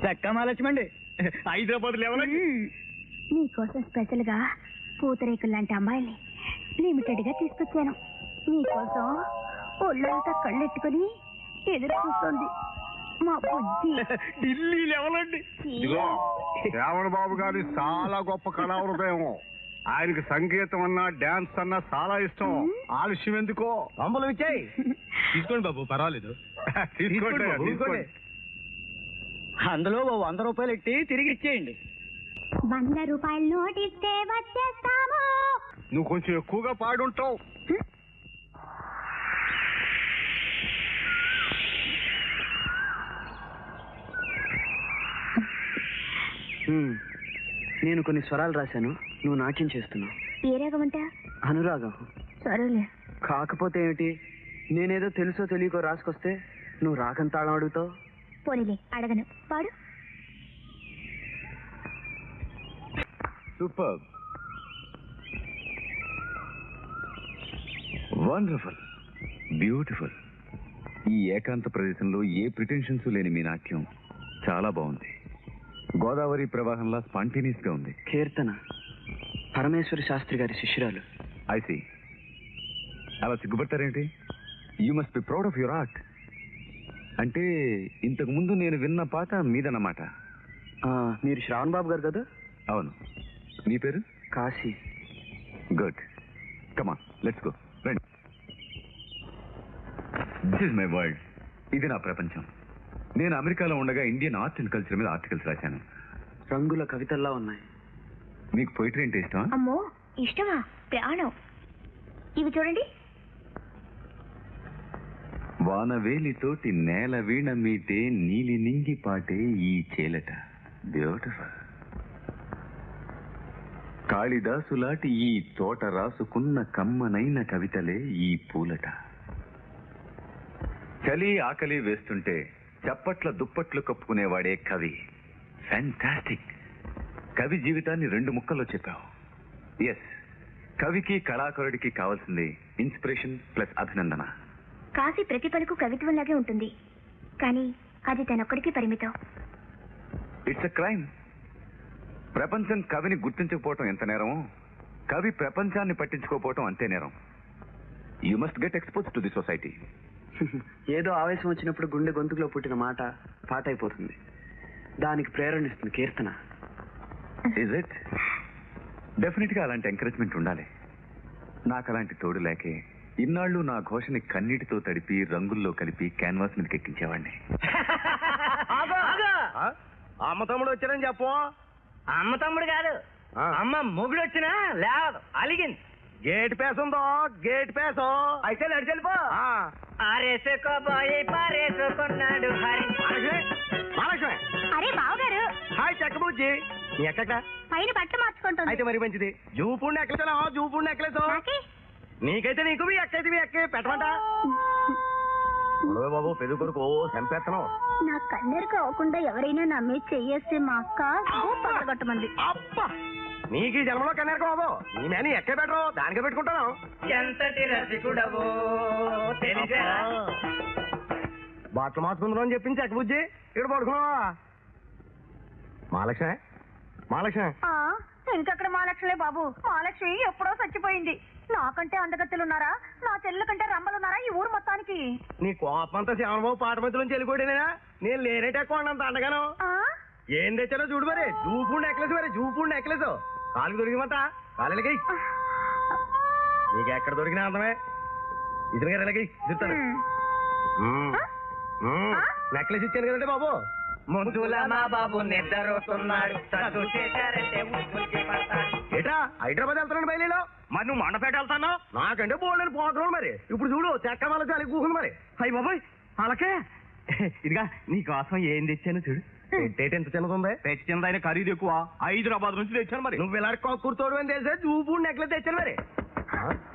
చెక్కమాలక్ష్మండి, హైదరాబాద్ లెవెల్. మీకోసం స్పెషల్ గా పూతరేకులు లాంటి అమ్మాయిని లిమిటెడ్ గా తీసుకొచ్చాను. మీకోసం ఒళ్ళంతా కళ్ళెట్టుకుని ఎదురు చూస్తుంది మా బుజ్జి. ఢిల్లీ లెవెలండి. ఇదిగో శ్రావణ బాబు గారి చాలా గొప్ప కళా హృదయం. ఆయనకి సంగీతం అన్నా డాన్స్ అన్నా చాలా ఇష్టం. ఆలస్యం ఎందుకో పంపలు ఇచ్చాయి. తీసుకోండి బాబు, పర్వాలేదు. తీసుకోండి. అందులో ఓ 100 రూపాయలు ఎట్టి తిరిగి ఇచ్చేయండి. 100 రూపాయలు నోటిస్తే వచ్చేస్తాము. నువ్వు కొంచెం ఎక్కువగా పాడుంటావు. నేను కొన్ని స్వరాలు రాశాను, నువ్వు నాట్యం చేస్తున్నావు. ఏ రాగమంట? అనురాగం. సరేలే. కాకపోతే ఏమిటి, నేనేదో తెలుసో తెలియకో రాసుకొస్తే నువ్వు రాగం తాళం అడుగుతావు. పోనీలే, అడగను. పాడు. Super, wonderful, beautiful. ఈ ఏకాంత ప్రదేశంలో ఏ ప్రిటెన్షన్స్ లేని మీ నాట్యం చాలా బాగుంది. గోదావరి ప్రవాహంలా స్పాంటేనియస్ గా ఉంది. కీర్తన పరమేశ్వర శాస్త్రి గారి శిష్యురాలు. I see. అలా సిగ్గుపడతారేంటి? You must be proud of your art. అంటే ఇంతకు ముందు నేను విన్న పాట మీదన్నమాట. మీరు శ్రావణ్ బాబు గారు కదా? అవును. మీ పేరు? Kashi. Good. Come on, let's go. రండి. This is my world. ఇది నా ప్రపంచం. నేను అమెరికాలో ఉండగా ఇండియన్ ఆర్ట్ అండ్ కల్చర్ మీద ఆర్టికల్స్ రాశాను. రంగుల కవితల్లా ఉన్నాయి. మీకు పోయిటరీ అంటే ఇష్టమా? అమ్మో ఇష్టమా, ప్రాణం. ఇవి చూడండి. వానవేలితోటి నేల వీణ మీటే నీలి నింగి పాటే ఈ చేలట. బ్యూటిఫుల్. కాళిదాసులాటి ఈ తోట రాసుకున్న కమ్మనైన కవితలే ఈ పూలట. చలి ఆకలి వేస్తుంటే చప్పట్ల దుప్పట్లు కప్పుకునేవాడే కవి. ఫ్యాంటాస్టిక్. కవి జీవితాన్ని 2 ముక్కల్లో చెప్పావు. ఎస్, కవికి కళాకారుడికి కావాల్సింది ఇన్స్పిరేషన్ ప్లస్ అభినందన. కాశీ ప్రతి పలుకు కవిత్వంలాగే ఉంటుంది, కానీ అది తనొక్కడికి పరిమితం. It's a crime. ప్రపంచం కవిని గుర్తించకపోవటం ఎంత నేరమో, కవి ప్రపంచాన్ని పట్టించుకోకపోవటం అంతే నేరం. You must get expose to the society. ఏదో ఆవేశం వచ్చినప్పుడు గుండె గొంతుకులో పుట్టిన మాట పాట అయిపోతుంది. దానికి ప్రేరణిస్తుంది కీర్తన. Is it? డెఫినెట్ గా అలాంటి ఎంకరేజ్మెంట్ ఉండాలి. నాకు అలాంటి తోడు లేకే ఇన్నాళ్ళు నా ఘోషని కన్నీటితో తడిపి రంగుల్లో కలిపి క్యాన్వాస్ మీదకి ఎక్కించేవాడిని. అమ్మ తమ్ముడు వచ్చారని చెప్పు. అమ్మ తమ్ముడు కాదు, అమ్మ మొగుడు వచ్చినా లేవదు, అలిగింది. గేట్ పేస్ ఉందో, గేట్ పేసో అయితే నడిచెళ్ళిపో. ఆరేసుకోబోయి పారేసుకున్నాడు హరి. మహాలక్ష్మి. అరే బావగారు. హాయ్ చెక్కబుజ్జి. నీ ఎక్క పైన బట్ట మార్చుకుంటుంది. అయితే మరి మంచిది. జూపూడి నెక్లెస్, జూపూడి నెక్లెస్ నీకైతే నీకు, మీ ఎక్కైతే మీ ఎక్కే పెట్టమంట. బాబు పెద్ద కొడుకు చంపేస్తున్నావు. నా కన్నెరకు అవ్వకుండా ఎవరైనా నమ్మే చెయ్యేస్తే మా అక్క పగలగొట్టమంది. అబ్బా, నీకు ఈ జన్మలో కన్నెరకు బాబు. నీ మేని ఎక్కే పెట్టరు, దానికే పెట్టుకుంటాను. ఎంతటి రసికుడవో తెలిసా. బాట్లు మార్చుకుందాం అని చెప్పింది చెక్కబుజ్జి. ఇక్కడ పడుకున్నావా? మహాలక్ష్మి, మహాలక్ష్మి. ఇంకక్కడ మహాలక్ష్మిలే బాబు. మహాలక్ష్మి ఎప్పుడో చచ్చిపోయింది. నాకంటే అందగత్తెలున్నారా, నా చెల్లెల కంటే రంబలున్నారా ఈ ఊరు మొత్తానికి? నీ కోపంతా శ్యామబాబు పాట మధ్యలోంచి వెళ్ళిపోయాడేనా? నేను లేనేటే కొండంత అండగాను. ఏం తెచ్చానో చూడు మరి. జూపూడి నెక్లెస్ మరి, జూపూడి నెక్లెస్. కాలుకి దొరికిమంట, కాళ్ళకి నీకు ఎక్కడ దొరికినా అందమే. ఇతని గారికి చెప్తాను. నెక్లెస్ ఇచ్చాను కదంటే బాబు. ముందులా మా బాబు నిద్రపోతున్నాడు. ఏటా హైదరాబాద్ వెళ్తున్నాడు బయలులో. మరి నువ్వు మండపేట వెళ్తాను. నాకంటే బోల్డెన్ పోతున్నాడు మరి. ఇప్పుడు చూడు చెక్క వాళ్ళ చాలి కూకుంది మరి. అయ్యి బాబాయ్ అలాగే. ఇదిగా నీకోసం ఏం తెచ్చాను చూడు. పెట్టేట ఎంత చిన్నది. తెచ్చింది ఆయన ఖరీదు ఎక్కువ. హైదరాబాద్ నుంచి తెచ్చాను మరి. నువ్వు ఇలా కూర్చోడు అని తెలిసే జూపూడి నెక్లెస్ తెచ్చాను మరి.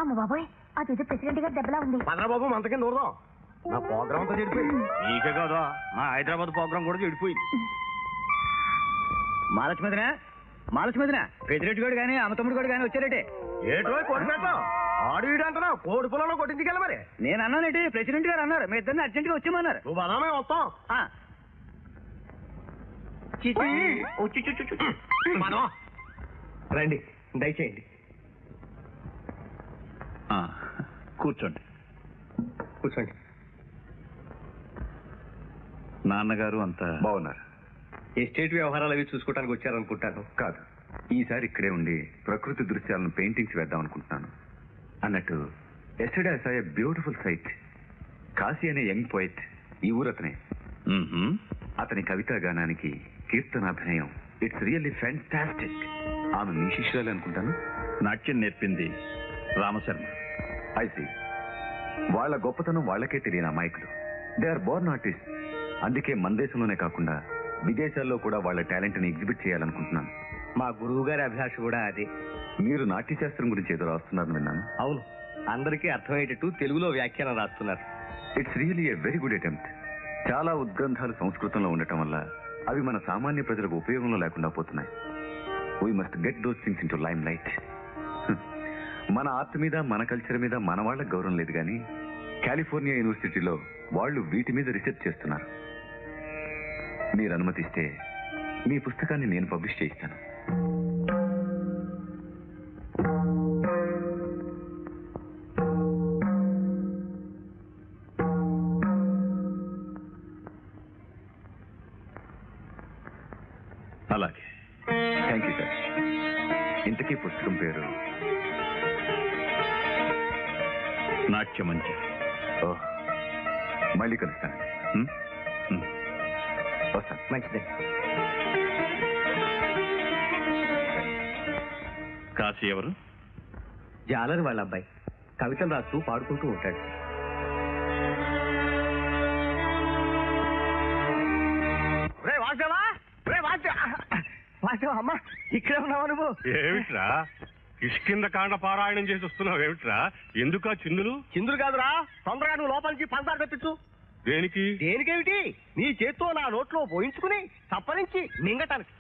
అమ్మ బాబాయ్, అదేదో ప్రెసిడెంట్ గారి దెబ్బలా ఉంది. పదరా బాబు మంత కింద దూరదాం. నా ప్రోగ్రామ్ అంతా చెడిపోయింది. నీకే కాదా, నా హైదరాబాద్ ప్రోగ్రామ్ కూడా చెడిపోయింది. మహాలక్ష్మిదినా, మహాలక్ష్మిదినా పెద్దిరెడ్డి గడు కానీ అమ్మతమ్ముడు గడు కానీ వచ్చారేటే. ఏటో కోడి పెట్టావు, ఆడు ఈడు అంటున్నావు. కోడి పొలంలో కొట్టించుకెళ్ళ మరి. నేను అన్నానేటి, ప్రెసిడెంట్ గారు అన్నారు మీ ఇద్దరిని అర్జెంట్ గా వచ్చేమన్నారు. నువ్వు బలమే వస్తాం. రండి, దయచేయండి. కూర్చోండి. కూర్చోండి. నాన్నగారు అంతా బాగున్నారు. ఎస్టేట్ వ్యవహారాలు అవి చూసుకోవడానికి వచ్చారనుకుంటాను. కాదు, ఈసారి ఇక్కడే ఉండి ప్రకృతి దృశ్యాలను పెయింటింగ్స్ వేద్దాం అనుకుంటున్నాను. అన్నట్టు yesterday I saw a beautiful sight. Kashi అనే యంగ్ పోయిట్, ఈ ఊరతనే. అతని కవితా గానానికి కీర్తనాభినయం, ఇట్స్ రియల్లీ ఫ్యాంటాస్టిక్. ఆమె మీ శిష్యురాలు అనుకుంటాను. నాట్యం నేర్పింది రామశర్మ. ఐసి వాళ్ళ గొప్పతనం వాళ్ళకే తెలియని అమాయకులు. They are born artist. అందుకే మన దేశంలోనే కాకుండా విదేశాల్లో కూడా వాళ్ళ టాలెంట్ ని ఎగ్జిబిట్ చేయాలనుకుంటున్నాను. మా గురువు గారి అభిలాష కూడా అదే. మీరు నాట్యశాస్త్రం గురించి ఏదో రాస్తున్నారని విన్నాను. అవును, అందరికీ అర్థమయ్యేటట్టు తెలుగులో వ్యాఖ్యానం రాస్తున్నారు. It's really a very good attempt. చాలా ఉద్గ్రంథాలు సంస్కృతంలో ఉండటం వల్ల అవి మన సామాన్య ప్రజలకు ఉపయోగంలో లేకుండా పోతున్నాయి. We must get those things in to lime light. మన ఆర్ట్ మీద, మన కల్చర్ మీద మన వాళ్ళకి గౌరవం లేదు, కానీ కాలిఫోర్నియా యూనివర్సిటీలో వాళ్ళు వీటి మీద రీసెర్చ్ చేస్తున్నారు. మీరు అనుమతిస్తే మీ పుస్తకాన్ని నేను పబ్లిష్ చేయిస్తాను. అలాగే, థ్యాంక్ యూ సార్. ఇంతకీ పుస్తకం పేరు? నాట్యమంజరి. ఓహ్, మళ్ళీ కలుస్తాను. వస్తాను. మంచిదే. కాశీ ఎవరు? జాలరి వాళ్ళ అబ్బాయి కవితలు రాస్తూ పాడుకుంటూ ఉంటాడు. అమ్మా ఇక్కడ ఉన్నావా నువ్వు? ఏమిట్రా కిష్కింద కాండ పారాయణం చేసి వస్తున్నావు? ఏమిట్రా ఎందుకా చిందులు? చిందులు కాదురా, తొందరగా నువ్వు లోపల నుంచి పంచదార తెప్పించు. దేనికి? దేనికేమిటి? నీ చేత్తో నా నోట్లో పోయించుకుని తప్పనించి మింగటానికి.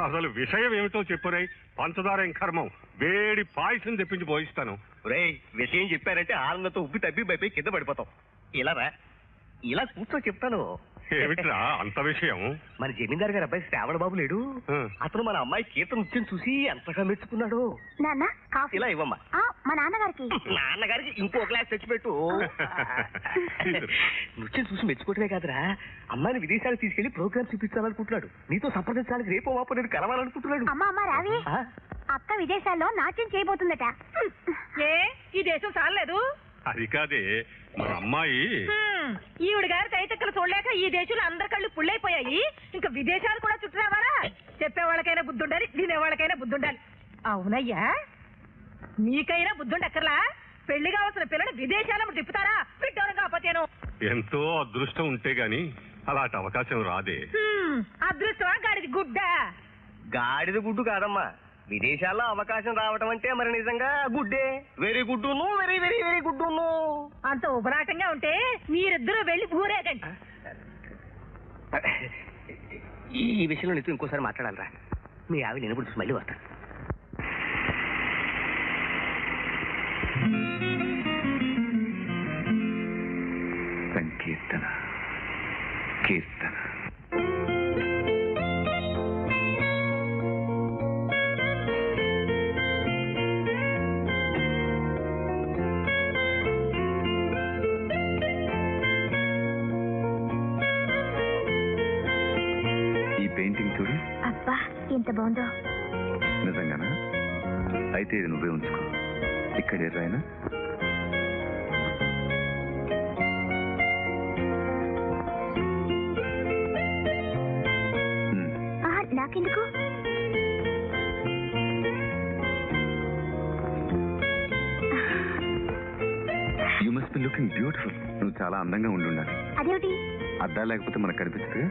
అసలు విషయం ఏమిటో చెప్పురై. పంచదార ఏం కర్మం, వేడి పాయసం తెప్పించి పోయిస్తాను. రేయ్, విషయం చెప్పారంటే ఆనందంతో ఉబ్బి తబ్బి భయపడి కింద పడిపోతాం. ఇలా రా, ఇలా కూర్చో చెప్తాను. ఏమిట్రా అంత విషయం? మన జమీందారు గారు అబ్బాయి శ్రావణ బాబు లేడు, అతను మన అమ్మాయి కీర్తన నృత్యం చూసి ఎంతగా మెచ్చుకున్నాడు. నాన్న కాఫీ ఇలా ఇవ్వమ్మా. మా నాన్నగారికి నాన్నగారికి ఇంకో గ్లాస్ తెచ్చిపెట్టు. నృత్యం చూసి మెచ్చుకోవటమే కాదురా, అమ్మాయిని విదేశాలకు తీసుకెళ్లి ప్రోగ్రామ్ చూపించాలనుకుంటున్నాడు. నీతో సంప్రదించాలని రేపో మాపో నేను కలవాలనుకుంటున్నాడు. అమ్మ రావి, అక్క విదేశాల్లో నాట్యం చేయబోతుందట. ఏ ఈ దేశం చాలలేదు? అది కాదే, మన అమ్మాయి ఈవిడ గారి తైతక్కలు చూడలేక ఈ దేశంలో అందరి కళ్ళు పుళ్ళైపోయాయి. ఇంకా విదేశాలు కూడా చుట్టరావారా? చెప్పేవాళ్ళకైనా బుద్ధి ఉండాలి, వినేవాళ్ళకైనా బుద్ధి ఉండాలి. అవునయ్యా, మీకైనా బుద్ధి ఉండక్కర్లా? పెళ్లి కావాల్సిన పిల్లని విదేశాలకు తిప్పుతారా? విడ్డూరం కాకపోతేను. ఎంతో అదృష్టం ఉంటే గాని అలాంటి అవకాశం రాదే. అదృష్టమా గాడిది గుడ్డ? గాడిద గుడ్డు కాదమ్మా, విదేశాల్లో అవకాశం రావటం అంటే మరి నిజంగా గుడ్డే. వెరీ గుడ్డును, వెరీ వెరీ వెరీ గుడ్డును. అంత ఉపరాటంగా ఉంటే మీరిద్దరూ వెళ్ళి ఊరేగండి. ఈ విషయంలో నీతో ఇంకోసారి మాట్లాడాలరా. మీ ఆవిడ నేను చూసి మళ్ళీ వస్తాను. సంకీర్తన కీర్తన. ఎంత బాగుందో. నిజంగానా? అయితే ఇది నువ్వే ఉంచుకో. ఇక్కడ ఎర్రాయనా? నాకెందుకు? You must be looking beautiful. నువ్వు చాలా అందంగా ఉండుండాలి. అదేమిటి? అద్దాలు లేకపోతే మనకు కనిపిస్తుంది.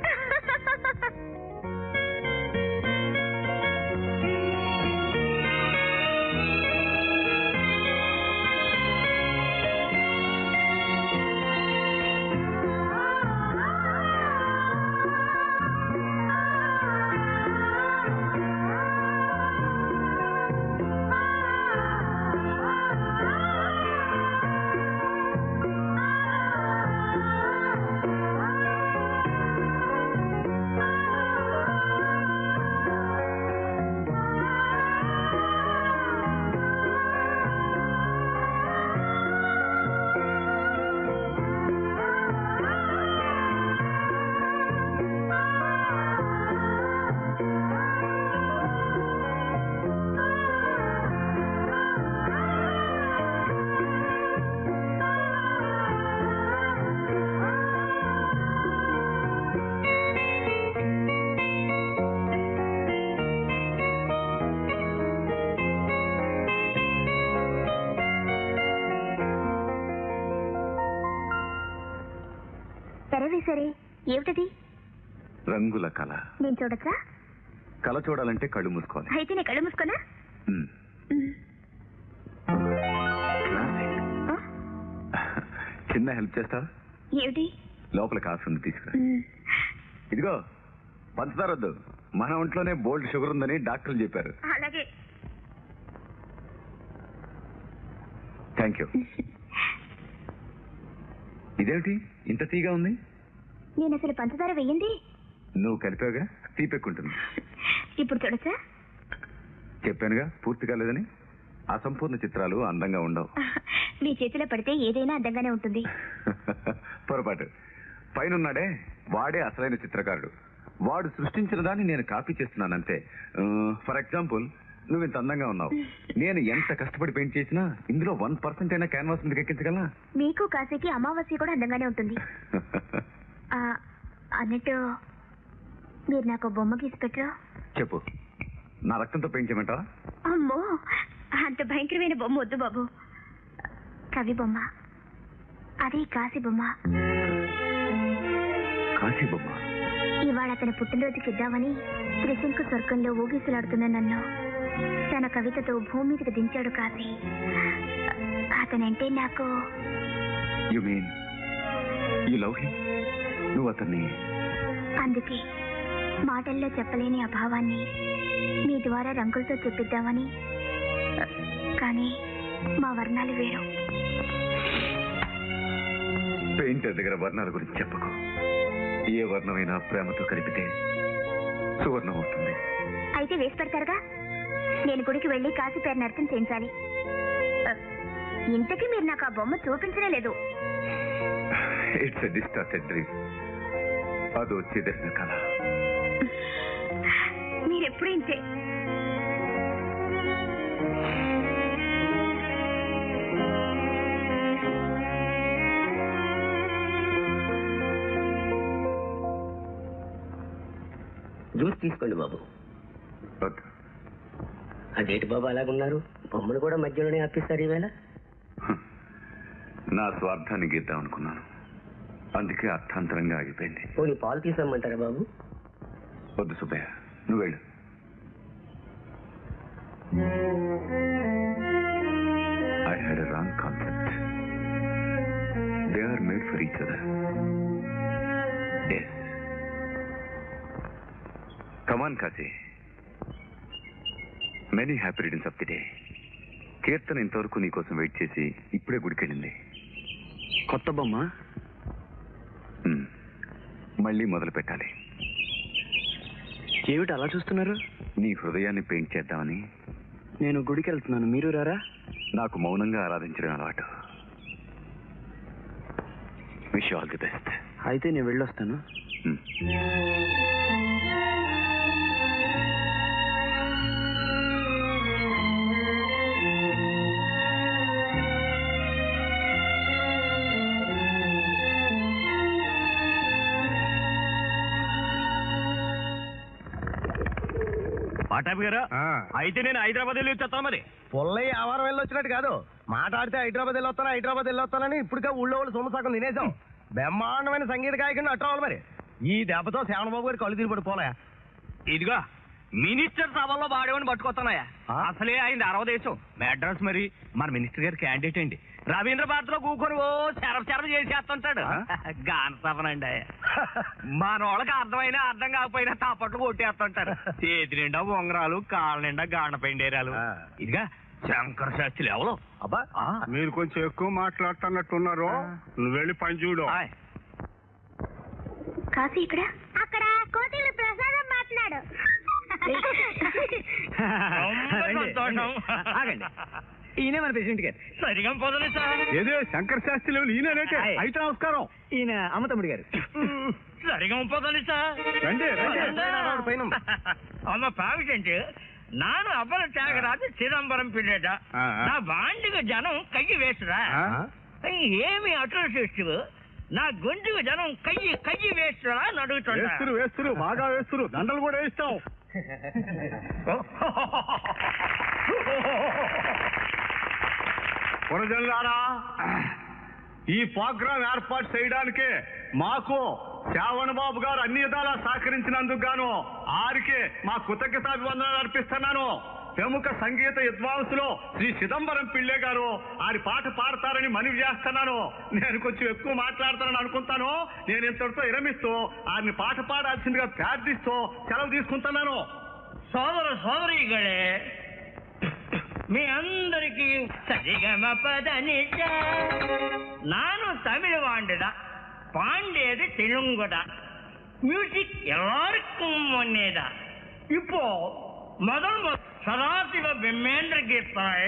సరే, ఏమిటది? రంగుల కళ. నేను చూడచ్చా? కళ చూడాలంటే కళ్ళు మూసుకోవాలి. అయితే నేను కళ్ళు మూసుకోనా? చిన్న హెల్ప్ చేస్తావా? ఏమిటి? లోపల కాఫీ ఉంది, తీసుకురా. ఇదిగో, పంచదార వద్దు, మన ఒంట్లోనే బోల్డ్ షుగర్ ఉందని డాక్టర్లు చెప్పారు. అలాగే. Thank you. ఇదేమిటి ఇంత తీగా ఉంది? నేను అసలు పంచదార వెయ్యింది. నువ్వు కలిపావుగా, తీపెక్కుంటుంది. ఇప్పుడు చూడచ్చా? చెప్పానుగా పూర్తి కాలేదని. అసంపూర్ణ చిత్రాలు అందంగా ఉండవు. మీ చేతిలో పడితే ఏదైనా అందంగానే ఉంటుంది. పొరపాటు. పైనున్నాడే వాడే అసలైన చిత్రకారుడు. వాడు సృష్టించిన దాన్ని నేను కాపీ చేస్తున్నానంతే. ఫర్ ఎగ్జాంపుల్, నువ్వు ఇంత అందంగా ఉన్నావు. నేను ఎంత కష్టపడి పెయింట్ చేసినా ఇందులో 1% అయినా క్యాన్వాస్ ముందుకు ఎక్కించగలనా? మీకు కాసేకి అమావాస్య కూడా అందంగానే ఉంటుంది. అన్నట్టు మీరు నాకు బొమ్మ గీసి పెట్టరా? చెప్పు, నా రక్తంతో పెయింట్ చేయమంటావా? అమ్మో, అంత భయంకరమైన బొమ్మ వద్దు బాబు. కవి బొమ్మ, అదే కాశీ బొమ్మ. కాశీ బొమ్మ? ఇవాళ అతని పుట్టినరోజుకి ఇద్దామని త్రిశంకు స్వర్గంలో ఊగిసలాడుతున్న నన్ను తన కవితతో భూమి మీదకి దించాడు కాశీ. అతనంటే నాకు. You mean you love him? నువ్వు అతన్ని? అందుకే మాటల్లో చెప్పలేని అభావాన్ని మీ ద్వారా రంగులతో చెప్పిద్దామని. కానీ మా వర్ణాలు వేరు. పెయింటర్ దగ్గర వర్ణాల గురించి చెప్పకు. ఏ వర్ణమైనా ప్రేమతో కలిపితే సువర్ణం అవుతుంది. అయితే వేసి పెడతారుగా. నేను గుడికి వెళ్ళి కాశీ పేరు అర్థం చేయించాలి. ఇంతకీ మీరు నాకు ఆ బొమ్మ చూపించనే లేదు. It's a distorted dream. అదో చెదిరిన కళ. మీరెప్పుడు ఇంతే. జ్యూస్ తీసుకోండి బాబు. అదేంటి బాబు అలాగున్నారు? బొమ్మను కూడా మధ్యలోనే ఆపిస్తారు ఈవేళ. నా స్వార్థాన్ని గీద్దాం అనుకున్నాను, అందుకే అర్థాంతరంగా ఆగిపోయింది. పోనీ పాలు తీసామంటారా బాబు? వద్దు సుబ్బయ్య, నువ్వు వెళ్ళు. I had a wrong concept. They are made for each other. Yes. Come on, Kasi. Many happy returns of the day. కీర్తన ఇంతవరకు నీకోసం వెయిట్ చేసి ఇప్పుడే గుడికెళ్ళింది. కొత్త బొమ్మ మళ్ళీ మొదలు పెట్టాలి. ఏమిటి అలా చూస్తున్నారు? నీ హృదయాన్ని పెయింట్ చేద్దామని. నేను గుడికి వెళ్తున్నాను, మీరు రారా? నాకు మౌనంగా ఆరాధించడం అలవాటు. Wish all the best. అయితే నేను వెళ్ళొస్తాను. పాటాపి గారా, అయితే నేను హైదరాబాద్ వెళ్ళి వచ్చేస్తాను. మరి పొల్లయ్య ఆవారం వెళ్ళి వచ్చినట్టు కాదు, మాట్లాడితే హైదరాబాద్ వెళ్ళొస్తానని ఇప్పటికే ఊళ్ళో వాళ్ళు సొమ్ము సగం తినేసాం. బ్రహ్మాండమైన సంగీత గాయకుడిని అట్టవాలి. మరి ఈ దెబ్బతో శ్యామబాబు గారి కళ్ళు తిరిగిపడి పోలయా. ఇదిగో మినిస్టర్ సభల్లో బాడేవని పట్టుకొస్తున్నాయా? అసలే అయింది 60 దేశం మెడ్రాస్. మరి మన మినిస్టర్ గారి క్యాండిడేట్ అండి. రవీంద్ర భారత్ లో కూకొని ఓ శరఫ చేసేస్తుంటాడు. గాన సభనండి. మన వాళ్ళకి అర్థమైనా అర్థం కాకపోయినా తాపట్లు కొట్టేస్తుంటారు. చేతి నిండా ఉంగరాలు, కాళ్ళ నిండా గాండ పెండేరాలు. ఇదిగా శంకర శాస్త్రి ఎవరు? అబ్బా, మీరు కొంచెం ఎక్కువ మాట్లాడుతున్నట్టున్నారు. నువ్వు వెళ్ళి పని చూడు. కాశీ ఇక్కడ అక్కడ కోతిలు ప్రసాదం మాట్లాడు. ఈయన మన ప్రెసిడెంట్ గారు. సరిగా పోదలే సార్. ఏదో శంకర శాస్త్రి లెవెల్ ఈయనైతే అయితే నమస్కారం. ఈయన అమ్మతమ్ముడు గారు. సరిగా పోదలే సార్. అమ్మ పావిటంటే ನಾನು ಅಬ್ಬರ ತ್ಯಾಗರಾಜ చిదంబరం పిల్లట. నా బాండిగా జనం కయ్యి వేసురా. ఏమి అట్రాసిస్టివ్, నా గొంతుకు జనం కయ్యి వేస్తురా అని అడుగుతున్నారు. వేస్తురు బాగా వేస్తురు, దండలు కూడా వేస్తాం. పురజనులారా, ఈ ప్రోగ్రాం ఏర్పాటు చేయడానికి మాకు శ్రావణ బాబు గారు అన్ని విధాలా సహకరించినందుకు గాను ఆరికే మా కృతజ్ఞతాభివందనాలు అర్పిస్తున్నాను. ప్రముఖ సంగీత విద్వాంసులు శ్రీ చిదంబరం పిళ్ళే గారు ఆరి పాట పాడతారని మనవి చేస్తున్నాను. నేను కొంచెం ఎక్కువ మాట్లాడతానని అనుకుంటాను. నేను ఇంతటితో విరమిస్తూ ఆరిని పాట పాడాల్సిందిగా ప్రార్థిస్తూ సెలవు తీసుకుంటున్నాను. సోదరీಗಳೇ, మీ అందరికీ సరిగమ పదనిట. ನಾನು தமிழ் வாண்டுடா, பாண்டியது தெலுங்குடா. மியூசிக் எல்லாருக்கும் ஒன்னேடா. இப்போ முதல் சதாசிவ பிரம்மேந்திர கீர்த்தனை.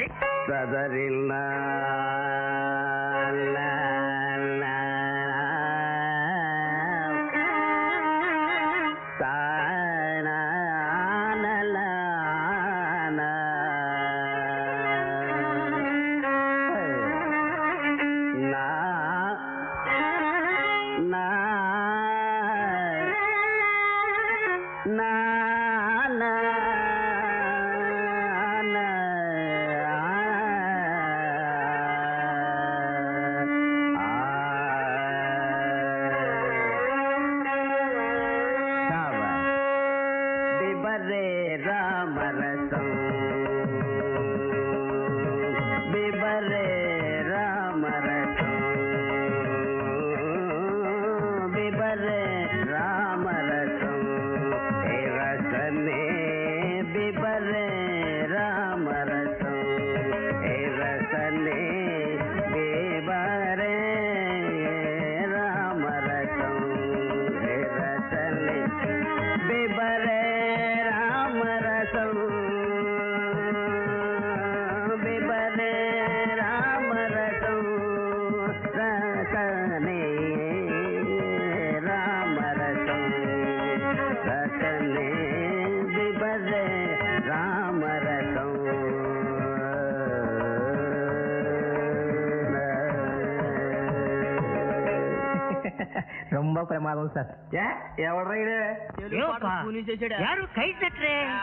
ரொம்ப ప్రమాదం సార్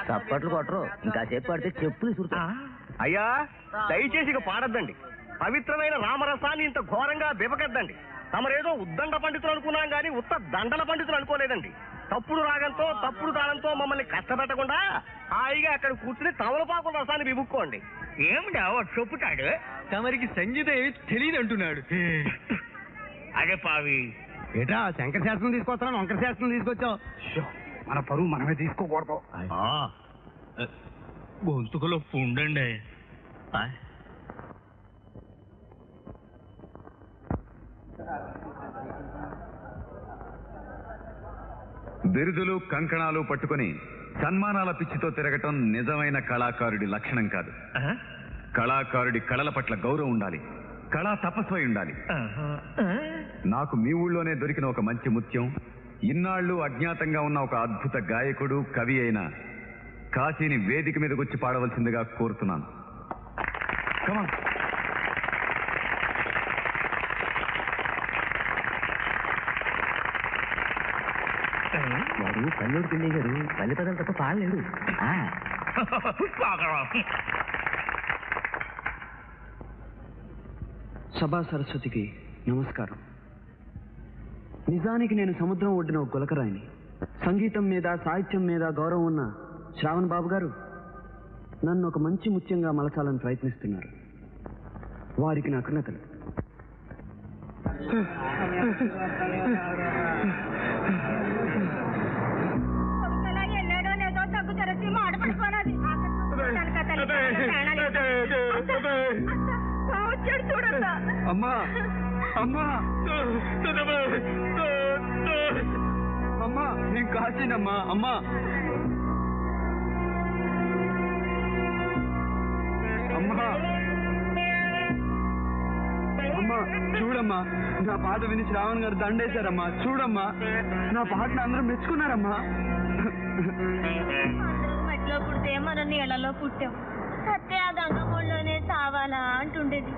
చప్పట్లు కొట్టరు ఇంకా చెప్పు పడితే చెప్పులు సురుతా. అయ్యా దయచేసి ఇక పాడద్దండి. పవిత్రమైన రామరసాన్ని ఇంత ఘోరంగా బిబకద్దండి. తమరేదో ఉద్దండ పండితులు అనుకున్నాం గానీ ఉత్త దండల పండితులు అనుకోలేదండి. తప్పుడు రాగంతో తప్పుడు తాళంతో మమ్మల్ని కష్టపెట్టకుండా హాయిగా అక్కడ కూర్చుని తమలపాకుల రసాన్ని బిబుక్కోండి. ఏమిటా వాడు చెప్పుతాడు? తమరికి సంగీతం ఏమి తెలియదు అంటున్నాడు. అదే పావి ఏటా శంకర శాస్త్రం తీసుకొస్తాను వంకర శాస్త్రం తీసుకొచ్చావు. మన పరువు మనమే తీసుకోకూడదు. గొంతుకులో పుండండి. బిరుదులు కంకణాలు పట్టుకుని సన్మానాల పిచ్చితో తిరగటం నిజమైన కళాకారుడి లక్షణం కాదు. కళాకారుడి కళల పట్ల గౌరవం ఉండాలి. కళా తపస్వై ఉండాలి. నాకు మీ ఊళ్ళోనే దొరికిన ఒక మంచి ముత్యం, ఇన్నాళ్ళు అజ్ఞాతంగా ఉన్న ఒక అద్భుత గాయకుడు కవి అయిన కాశీని వేదిక మీదకి వచ్చి పాడవలసిందిగా కోరుతున్నాను. కమాన్. వాడు పల్లెడు పిల్లి గారు పల్లె పదాలు తప్ప పాడలేడు. సభా సరస్వతికి నమస్కారం. నిజానికి నేను సముద్రం ఒడ్డిన ఒక గులకరాయిని. సంగీతం మీద సాహిత్యం మీద గౌరవం ఉన్న శ్రావణ్ బాబు గారు నన్ను ఒక మంచి ముత్యంగా మలచాలని ప్రయత్నిస్తున్నారు. వారికి నా కృతజ్ఞతలు. ఎన్నడో లేదో తగ్గు తెరచి మాట పట్టుకోనాది. చూడద్దా అమ్మా అమ్మా అమ్మా నేను కాచినమ్మా. అమ్మా అమ్మా అమ్మా చూడమ్మా, నా పాట విని శ్రావణ్ గారు దండేశారమ్మా. చూడమ్మా, నా పాటను అందరూ మెచ్చుకున్నారమ్మా. మట్టిలో పుడితే మనం నీళ్ళలో పుట్టాం. సత్తే ఆ గంగమ్మలోనే చావాలా అంటుండేది.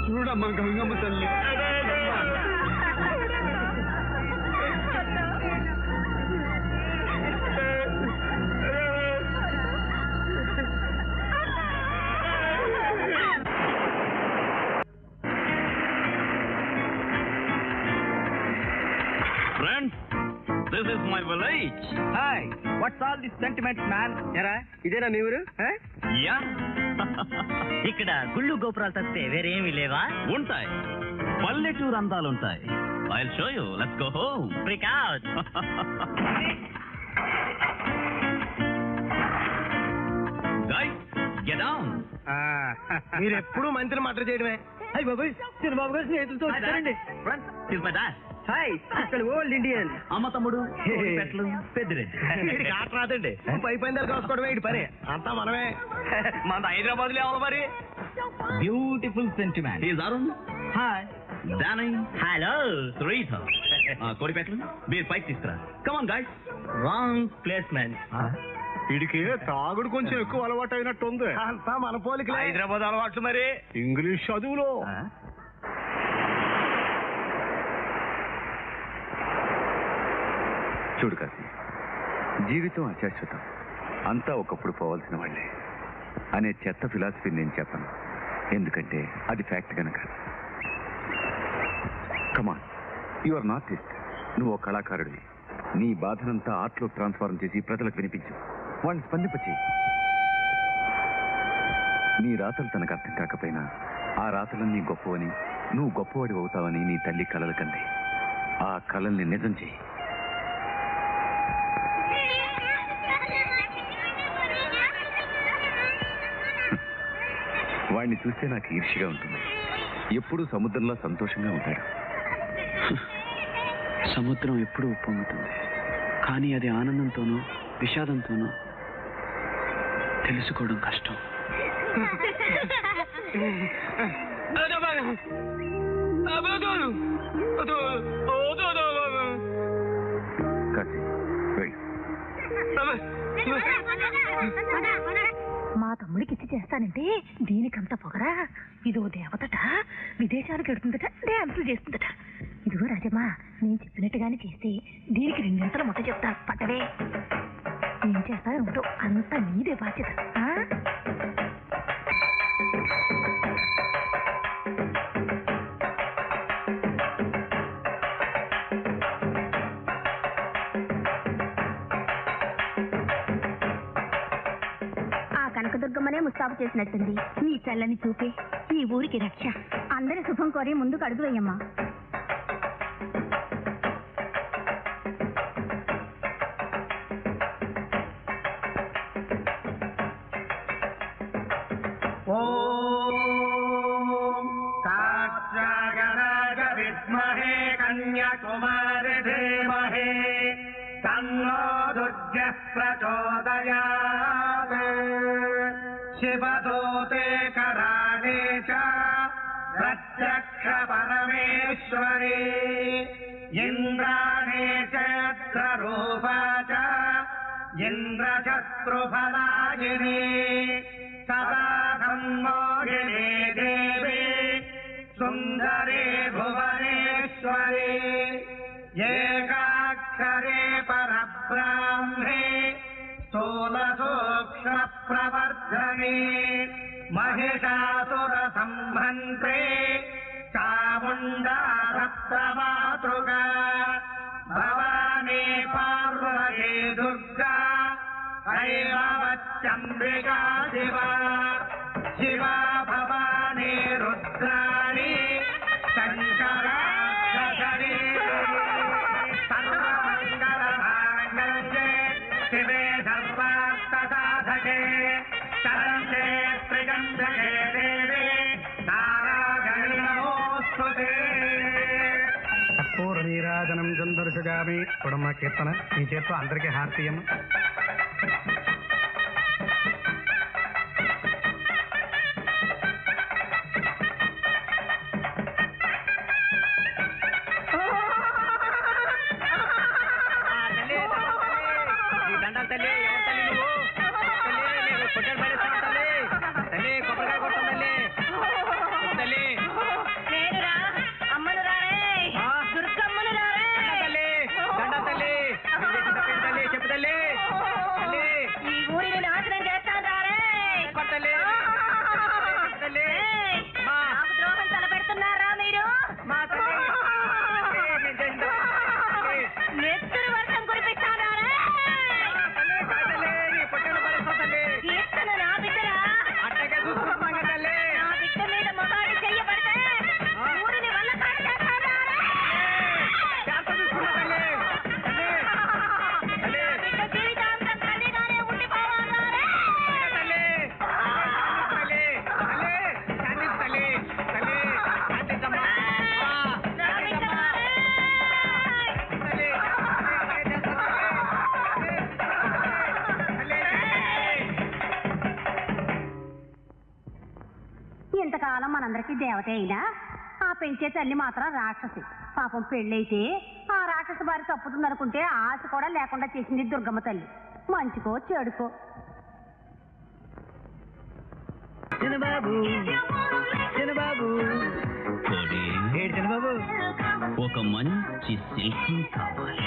చూడమ్మా గంగమ్మ తల్లి. Friends, this is my village. Hi, what's all this sentiments, man? ఎరా ఇదేనా మీ ఊరు? Yeah. ఇక్కడ గుళ్ళు గోపురాలు తప్పితే వేరేమీ లేవా? ఉంటాయి. పల్లెటూరు అందాలుంటాయి. I'll show you. Let's go home. Freak out. Guys, get down. మీరు ఎప్పుడు మంత్రి మటర్ చేయడమే. అయ్యి బాబాయ్ చిన్నబాబు గారు స్నేహితులతో వచ్చారండి. Friends, here's my dad. Hi, ఇక్కడ ఓల్డ్ ఇండియన్. అమ్మ తమ్ముడు పెట్లు పెద్దిరెడ్డి. వీడికి ఆట రాదండి. పై పందాలు కాసుకోవడమే ఇటు పని. అంతా మనమే. మన హైదరాబాద్ లో ఎవరు మరి? Beautiful sentiment. Is Arun. Hi. దాని. హలో. శ్రీత. కోడిపెట్లు మీరు పైకి తీసుకురా. Come on guys. Wrong placement. వీడికి తాగుడు కొంచెం ఎక్కువ అలవాటు అయినట్టుంది. అంతా మన పోలికలే. హైదరాబాద్ అలవాట్లు మరి. ఇంగ్లీష్ చదువులో చూడు కాశీ, జీవితం అశాశ్వతం, అంతా ఒకప్పుడు పోవాల్సిన వాళ్ళే అనే చెత్త ఫిలాసఫీ నేను చెప్పను. ఎందుకంటే అది ఫ్యాక్ట్ కనుక. కమాన్, యు ఆర్ నాట్ ఇస్ట్. నువ్వు ఒక కళాకారుడివి. నీ బాధనంతా ఆర్ట్లో ట్రాన్స్ఫార్మ్ చేసి ప్రజలకు వినిపించు. వాళ్ళని స్పందింపచేయి. నీ రాతలు తనకు అర్థం కాకపోయినా ఆ రాతలన్నీ గొప్పవని, నువ్వు గొప్పవాడి అవుతావని నీ తల్లి కలలు కంది. ఆ కళల్ని నిజం చేయి. వాడిని చూస్తే నాకు ఈర్ష్యగా ఉంటుంది. ఎప్పుడూ సముద్రంలో సంతోషంగా ఉంటాడు. సముద్రం ఎప్పుడూ ఉప్పొంగుతుంది, కానీ అది ఆనందంతోనో విషాదంతోనో తెలుసుకోవడం కష్టం. మా తమ్ముడికి ఇచ్చి చేస్తానంటే దీనికంత పొగరా. ఇదో దేవతట, విదేశాలకు ఎడుతుందట, డ్యాన్సులు చేస్తుందట. ఇదిగో రాజమ్మా, నేను చెప్పినట్టుగానే చేస్తే దీనికి 2 గంటల మొట్ట చెప్తా. పట్టవే, ఏం చేస్తా ఉంటో అంతా నీదే బాధ్యత. కనకదుర్గమ్మనే ముస్తాబు చేసినట్టుంది. నీ చల్లని చూపే ఈ ఊరికి రక్ష. అందరి శుభం కోరి ముందుకు అడుగు వేయమ్మా. విద్మహే కన్యాకుమారి ధీమహే తన్నో దుర్గః ప్రచోదయాత్. శివదూతే కరాణే చ ప్రత్యక్ష పరమేశ్వరి ఇంద్రాణే చైత్రరూపా చ ఇంద్రశత్రుఫలాయిని సదా సమ్మోహిని దేవి సుందరి భువనేశ్వరి ఏకాక్షరే పరబ్రాహ్మే స్థూలసూక్ష్మ ప్రవర్ధనే మహిషాసుర సంహంత్రే చాముండా రక్తమాతృగా భవానీ పార్వతీ దుర్గా ఐరవచ్చంబికా శివా శివా భవానీ రుద్రాణి శంకరాక్షరీ సర్వమంగళమాంగళ్యే శివే సర్వార్థసాధకే శరణ్యే త్రిగంధకే దేవే నారాయణి నమోస్తుతే. కర్పూర నీరాజనం చందర్శుగామి. చూడమ్మ కీర్తన, నీ చేత్తో అందరికీ హారతీయమ్మ. ఇంతకాలం మనందరికీ దేవతే అయినా ఆ పెంచే తల్లి మాత్రం రాక్షసి. పాపం పెళ్ళైతే ఆ రాక్షసి బారి తప్పుతుందనుకుంటే ఆశ కూడా లేకుండా చేసింది దుర్గమ్మ తల్లి. మంచికో చెడుకో. చిన్నబాబు ఒక మంచి శిల్పం కావాలి.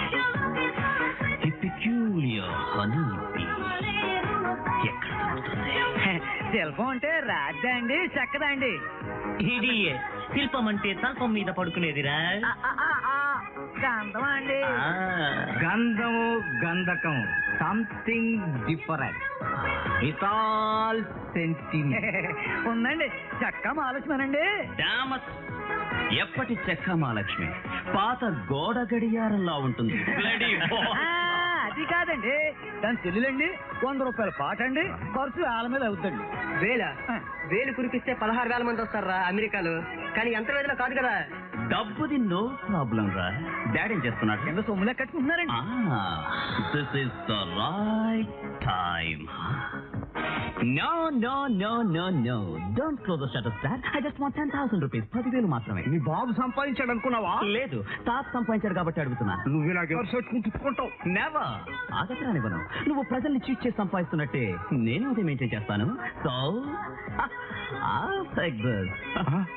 శిల్పం అంటే రాద్దా అండి, చక్కదా అండి? ఇడియే, శిల్పం అంటే తల్పం మీద పడుకునేదిరా. గంధమా అండి? గంధము గంధకం something different. It all sentiment. ఉందండి చెక్క ఆలోచనండి. డామస్, ఎప్పటి చెక్క మహాలక్ష్మి పాత గోడ గడియారంలా ఉంటుంది. అది కాదండి, దాని చెల్లులండి 100 రూపాయల పాట అండి, ఖర్చు ఆల మీద అవుతుంది. వేళ వేలు కురిపిస్తే 16,000 మంది వస్తారా అమెరికాలో, కానీ ఎంత వేదిలో కాదు కదా. డబ్బుది నో ప్రాబ్లం రా. డాడీ ఏం చేస్తున్నాడు? ఎంత సొమ్ములే కట్టుకుంటున్నారండి. This is the right time. No, no, no, no, no. Don't close the shutters, Dad. I just want 10,000 rupees. 10,000 మాత్రమే. నీ బాబు సంపాదించాడు అనుకున్నావా? లేదు, తాత సంపాదించాడు కాబట్టి అడుగుతున్నా. నువ్వు ఇలాగే తిప్పుకుంటావు. నెవర్. ఆగతరానివ్వను. నువ్వు ప్రజల్ని చీట్ చేసి సంపాదిస్తున్నట్టే నేను అదే మెయింటైన్ చేస్తాను. సో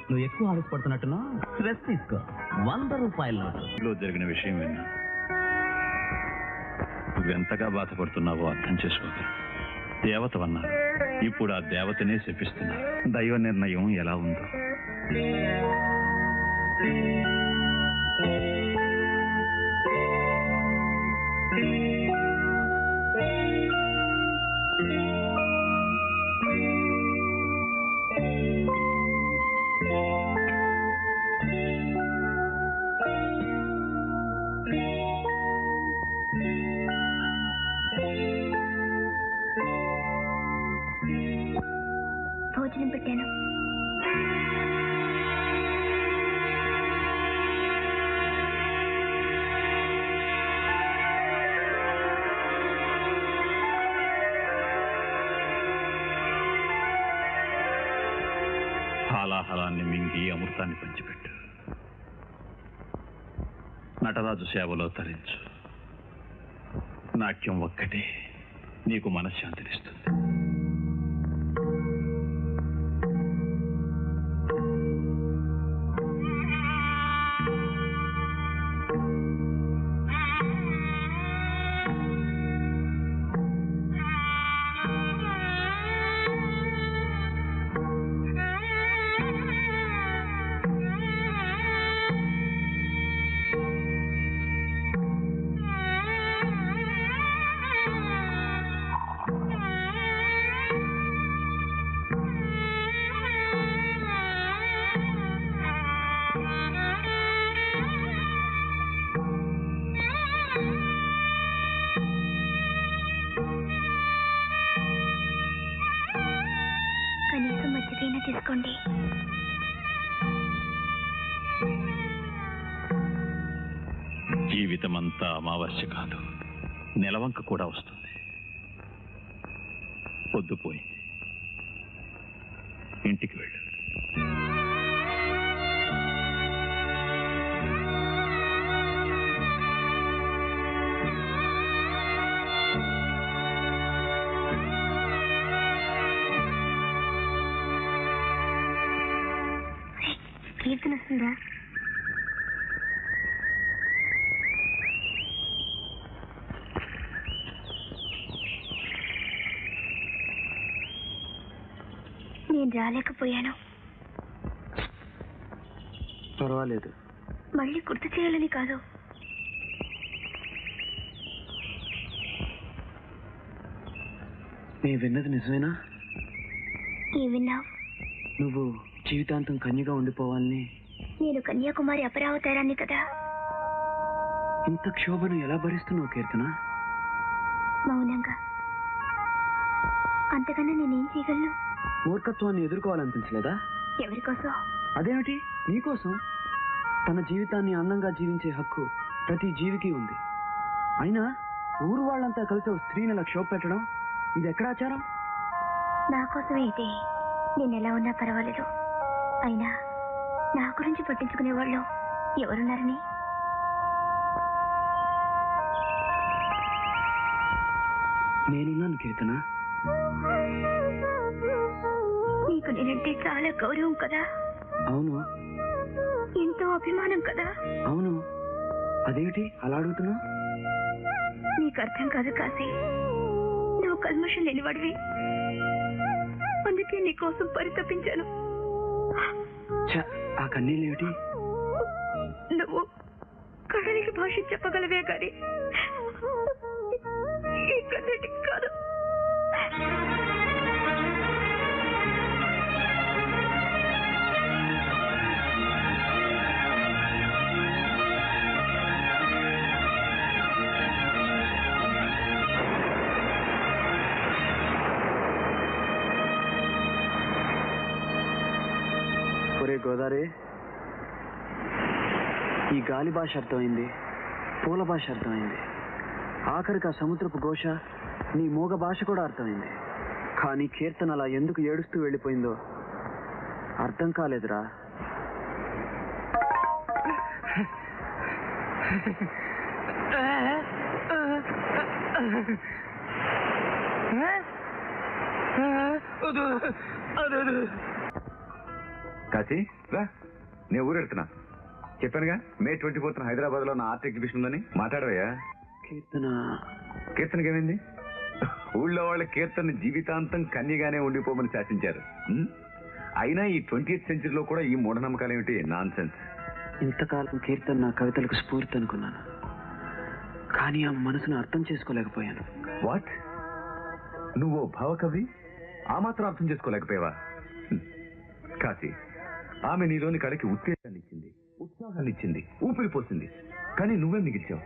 నువ్వు ఎక్కువ ఆలోచపడుతున్నట్టున్నా స్ట్రెస్ తీసుకో. 100 రూపాయల నోటు. జరిగిన విషయం విన్నా. నువ్వెంతగా బాధపడుతున్నావో అర్థం చేసుకోక దేవతవన్నారు. ఇప్పుడు ఆ దేవతనే శపిస్తున్నారు. దైవ నిర్ణయం ఎలా ఉందో. భోజనం పెట్టాను. హాలాహలాన్ని మింగి అమృతాన్ని పంచిపెట్టు. నటరాజు సేవలో తరించు. నాట్యం ఒక్కటే నీకు మనశ్శాంతినిస్తుంది. కనీసం మజ్జిగైనా తీసుకోండి. జీవితమంతా అమావాస్య కాదు, నెలవంక కూడా వస్తుంది. పొద్దుపోయింది, ఇంటికి వెళ్ళు. కీర్తన వస్తుందా? నేను రాలేకపోయాను. పర్వాలేదు. మళ్ళీ గుర్తు చేయాలని కాదు. నీ విన్నది నిజమేనా? ఏం విన్నావు? నువ్వు జీవితాంతం కన్యగా ఉండిపోవాలని. నేను కన్యాకుమారి అపరావతారాన్ని కదా. ఇంత క్షోభను ఎలా భరిస్తున్నావు కీర్తన? మౌనంగా. అంతకన్నా నేనేం చేయగలను? మూర్ఖత్వాన్ని ఎదుర్కోవాలనిపించలేదా? ఎవరి కోసం? అదేమిటి, నీకోసం. తన జీవితాన్ని అందంగా జీవించే హక్కు ప్రతి జీవికి ఉంది. అయినా ఊరు వాళ్ళంతా కలిసి ఒక స్త్రీని ఇలా క్షోభ పెట్టడం, ఇది ఎక్కడ ఆచారం? నా కోసమే అయితే నేను ఎలా ఉన్నా పర్వాలేదు. అయినా నా గురించి పట్టించుకునే వాళ్ళు ఎవరున్నారని? నేనున్నాను కీర్తన. నీకు నేనంటే చాలా గౌరవం కదా. అవును. ఎంతో అభిమానం కదా. అవును. అదేమిటి అలా అడుగుతున్నావు? నీకు అర్థం కాదు కాశీ. నువ్వు కల్మషం లేనివాడివి. అందుకే నీకోసం పరితపించాను. ఆ కన్నీళ్ళేమిటి? నువ్వు కడలికి భాష చెప్పగలవే కానీ ఈ కన్నీటికి కాదు. గోదావరి, ఈ గాలి భాష అర్థమైంది, పూల భాష అర్థమైంది, ఆఖరికి ఆ సముద్రపు ఘోష నీ మూగ భాష కూడా అర్థమైంది. కానీ కీర్తన అలా ఎందుకు ఏడుస్తూ వెళ్ళిపోయిందో అర్థం కాలేదురా. కాశీ రా, నేను ఊరెడుతున్నా. చెప్పానుగా మే 24th హైదరాబాద్ లో నా ఆర్ట్ ఎగ్జిబిషన్ ఉందని. మాట్లాడవయ్యా. కీర్తనకి ఏమైంది? ఊళ్ళో వాళ్ళ కీర్తన జీవితాంతం కన్యగానే ఉండిపోమని శాసించారు. అయినా ఈ 20th centuryలో కూడా ఈ మూఢనమ్మకాలు ఏమిటి? Non sense. ఇంతకాలం కీర్తన నా కవితలకు స్ఫూర్తి అనుకున్నాను, కానీ ఆ మనసును అర్థం చేసుకోలేకపోయాను. వాట్? నువ్వు భావకవి, ఆ మాత్రం అర్థం చేసుకోలేకపోయావా? కాశీ, ఆమె నీలోని కళకి ఉత్తేజాన్ని ఇచ్చింది, ఉత్సాహాన్ని ఇచ్చింది, ఊపిరి పోసింది. కానీ నువ్వే మిగిల్చావు.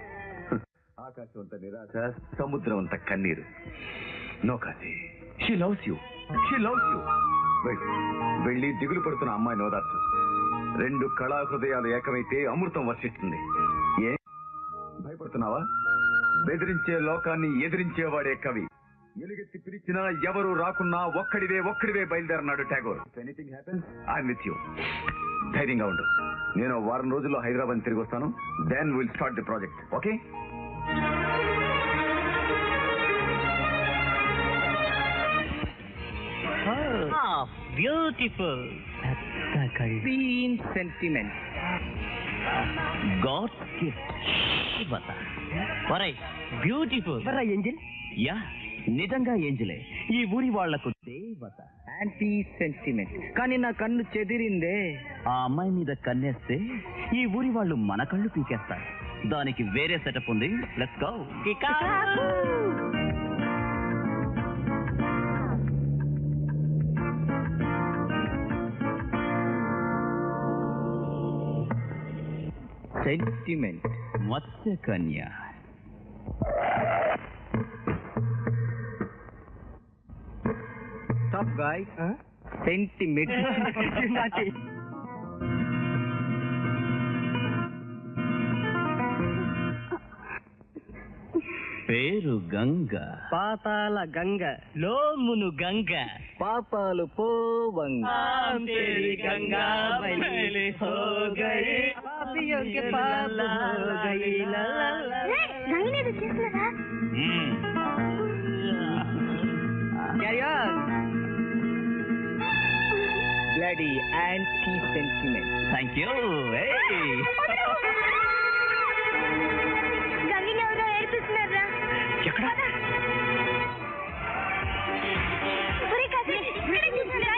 ఆకాశం అంత నిరాశ, సముద్రం అంత కన్నీరు. No Kashi, she loves you, she loves you. వెళ్ళి దిగులు పడుతున్న అమ్మాయిని ఓదార్చు. 2 కళా హృదయాలు ఏకమైతే అమృతం వర్షిస్తుంది. ఏ భయపడుతున్నావా? బెదిరించే లోకాన్ని ఎదిరించేవాడే కవి. ఎలుగెత్తి పిలిచినా ఎవరు రాకున్నా ఒక్కడివే బయలుదేరన్నాడు Tagore. Anything happens, I'm with you. ధైర్యంగా ఉండు. నేను 1 వారం రోజుల్లో హైదరాబాద్ తిరిగి వస్తాను. Then will start the project. Okay? Beautiful Scene sentiment. God's gift. బతా ఒరేయ్, బ్యూటిఫుల్ ఏంజల్. యా, నిజంగా ఏంజలే. ఈ ఊరి వాళ్లకు దేవత. Anti sentiment. కానీ నా కన్ను చెదిరిందే. ఆ అమ్మాయి మీద కన్నేస్తే ఈ ఊరి వాళ్ళు మన కళ్ళు పీకేస్తారు. దానికి వేరే సెటప్ ఉంది. Let's go. సెంటిమెంట్. మత్స్య కన్య. Top guy. సెంటిమెంట్. పేరు గంగ. పాతాల గంగ. లోమును గంగ. పాపాలు పోవంగ. గంగా బయలు హో గయి. పాపియోं के पाप हो गई ला ला ला. గంగనేదో చేస్తున్నారా? Carry on. Bloody anti sentiment. Thank you. గంగిని ఎవరో ఏడిపిస్తున్నారా? ఎక్కడ? ఒరే కాశీ, ఇక్కడ చూస్తున్నారా?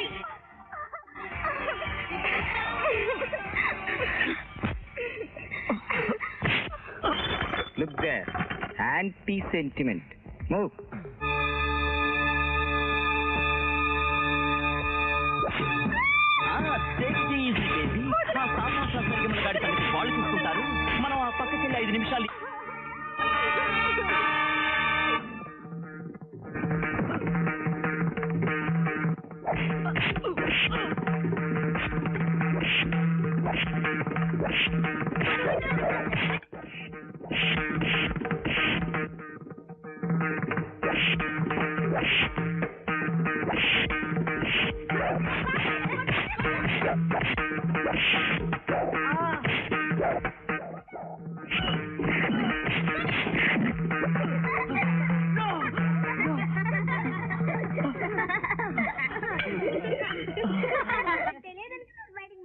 Look there. Anti sentiment. Move. వాళ్ళు చూసుకుంటారు. మనం ఆ పక్కకి 5 నిమిషాలు.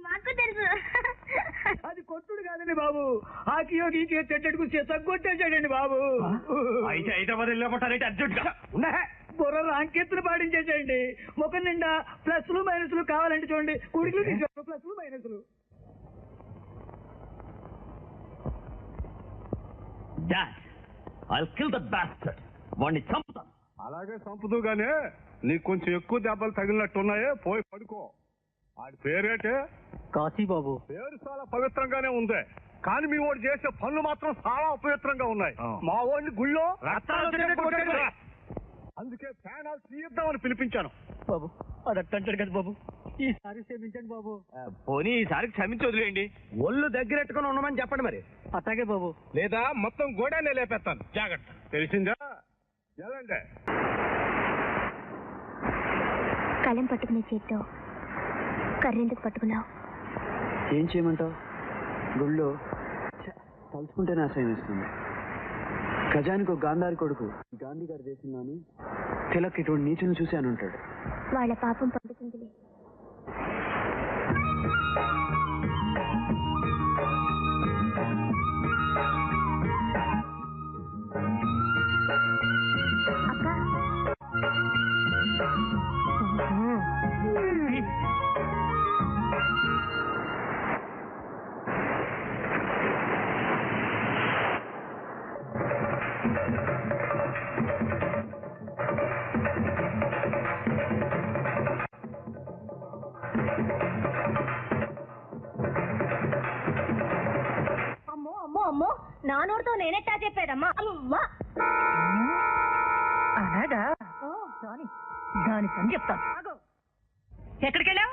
మాకు తెలుసు. అది కొట్టుడు కాదండి బాబు. హాకీయో గీకీయో చెట్టడుకు తగ్గొట్టేసాడండి బాబు. అయితే హైదరాబాద్ వెళ్ళిపోతారంటే అర్జెంట్ గా బుర్ర రాంకెత్తులు పాటించేసేయండి. ముఖం నిండా ప్లస్లు మైనస్లు కావాలంటే చూడండి. కుడికి తీసుకోండి ప్లస్లు మైనస్లు. Dad, I'll kill the bastard. వాణ్ణి చంపుతాను. అలాగే చంపుతూగానే నీకు కొంచెం ఎక్కువ దెబ్బలు తగిలినట్టున్నాయే, పోయి పడుకో. ఆడి పేరేటే? కాశీ బాబు. పేరు చాలా పవిత్రంగానే ఉంది, కానీ మీ వాడు చేసే పనులు మాత్రం చాలా అపవిత్రంగా ఉన్నాయి. మా వాడిని గుళ్ళో అందుకే ఫ్యానాలు తీద్దామని పిలిపించాను. బాబు అది అట్టంటాడు కదా బాబు. ఈసారి క్షమించండి బాబు. పోనీ ఈసారి క్షమించి వదిలేయండి. ఒళ్ళు దగ్గరెట్టుకుని ఉండమని చెప్పండి మరి. అట్లాగే బాబు. లేదా మొత్తం గోడానే లేపేస్తాను, జాగ్రత్త. తెలిసిందా? ఎలాంటి కళ్ళం పట్టుకునే చేత్తో కర్రెందుకు పట్టుకున్నావు? ఏం చేయమంటావు? గుళ్ళో తలుచుకుంటేనే ఆశయం వేస్తుంది. ఖజానికి ఒక గాంధారి కొడుకు గాంధీ గారి దేశంలోని తిలక్ ఇటువంటి నీచుని చూసి అని ఉంటాడు. వాళ్ళ పాపం పండుతుందిలే. అమ్మో, నా నోటితో నేనెట్టా చెప్పేదమ్మా? అమ్మా అలాగా? దాని పని చెప్తాను. ఎక్కడికి వెళ్ళావు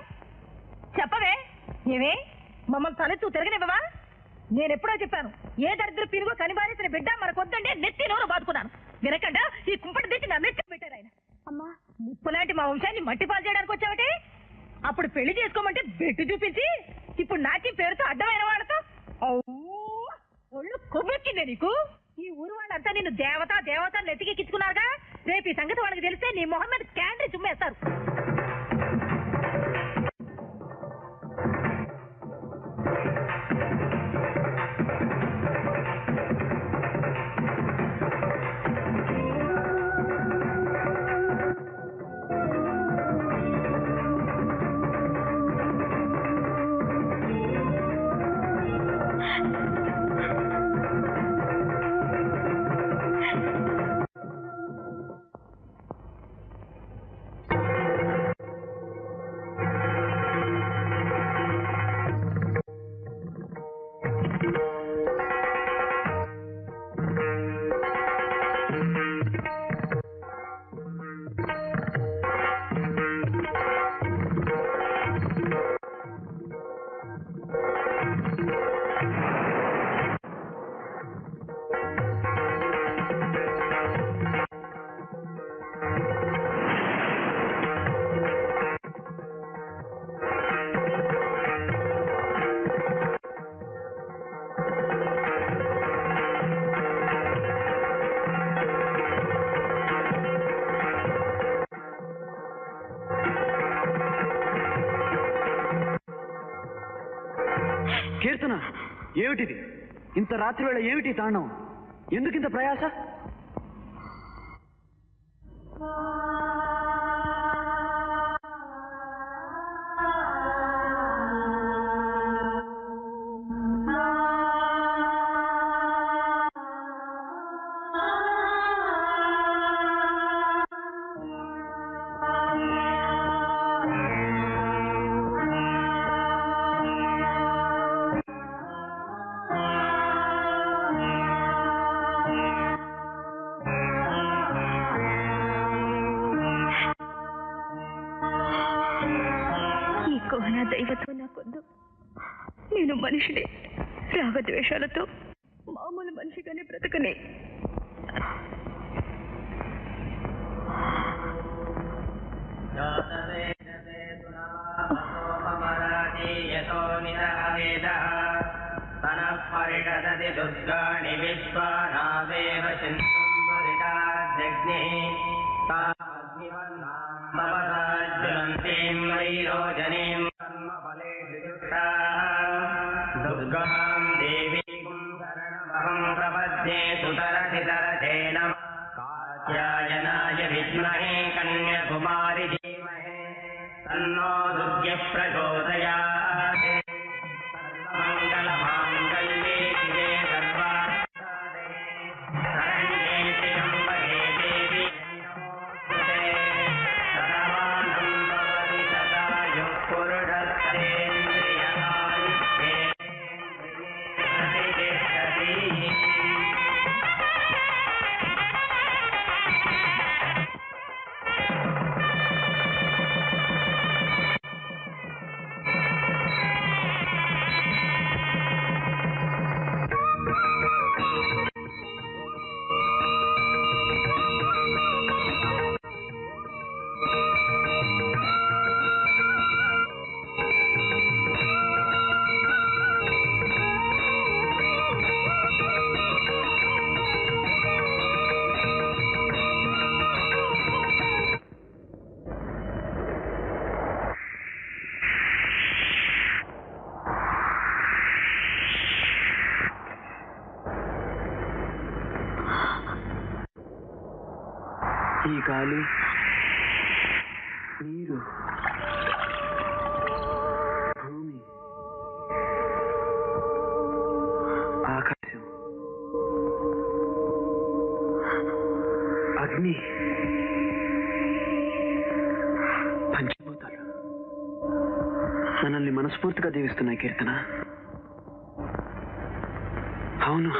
చెప్పవే. ఏమే మమ్మల్ని తలెత్తు తిరగనివ్వవా? నేనెప్పుడో చెప్పాను, ఏ దరిద్ర పిరుగు కనిబారేసిన బిడ్డ మనకొద్దంటే నెత్తి నోరు బాదుకున్నాను. వినకుండా ఈ కుంపటి తెచ్చి నా నెత్తి పెట్టారు ఆయన. అమ్మా, ముప్పులాంటి మా వంశాన్ని మట్టి పాలు చేయడానికి వచ్చావటే? అప్పుడు పెళ్లి చేసుకోమంటే బెట్టు చూపించి ఇప్పుడు నాకి పేరుతో అడ్డమైన వాళ్ళతో ఒళ్ళు కొవ్వెక్కిందే నీకు. ఈ ఊరు వాళ్ళంతా నిన్ను దేవత నెత్తికెక్కించుకున్నారుగా. రేపు ఈ సంగతి వాళ్ళకి తెలిస్తే నీ మొహం మీద క్యాండీ చుమ్మేస్తారు. కీర్తన, ఏమిటిది? ఇంత రాత్రి వేళ ఏమిటి తాండవం? ఎందుకింత ప్రయాస? దైవత్వం నాకొద్దు. నేను మనిషిని రాగద్వేషాలతో మామూలు మనిషిగానే బ్రతకనే. ఈ గాలి, నీరు, భూమి, ఆకాశం, అగ్ని, పంచభూతాలు మనల్ని మనస్ఫూర్తిగా దీవిస్తున్నాయి కీర్తన. అవును,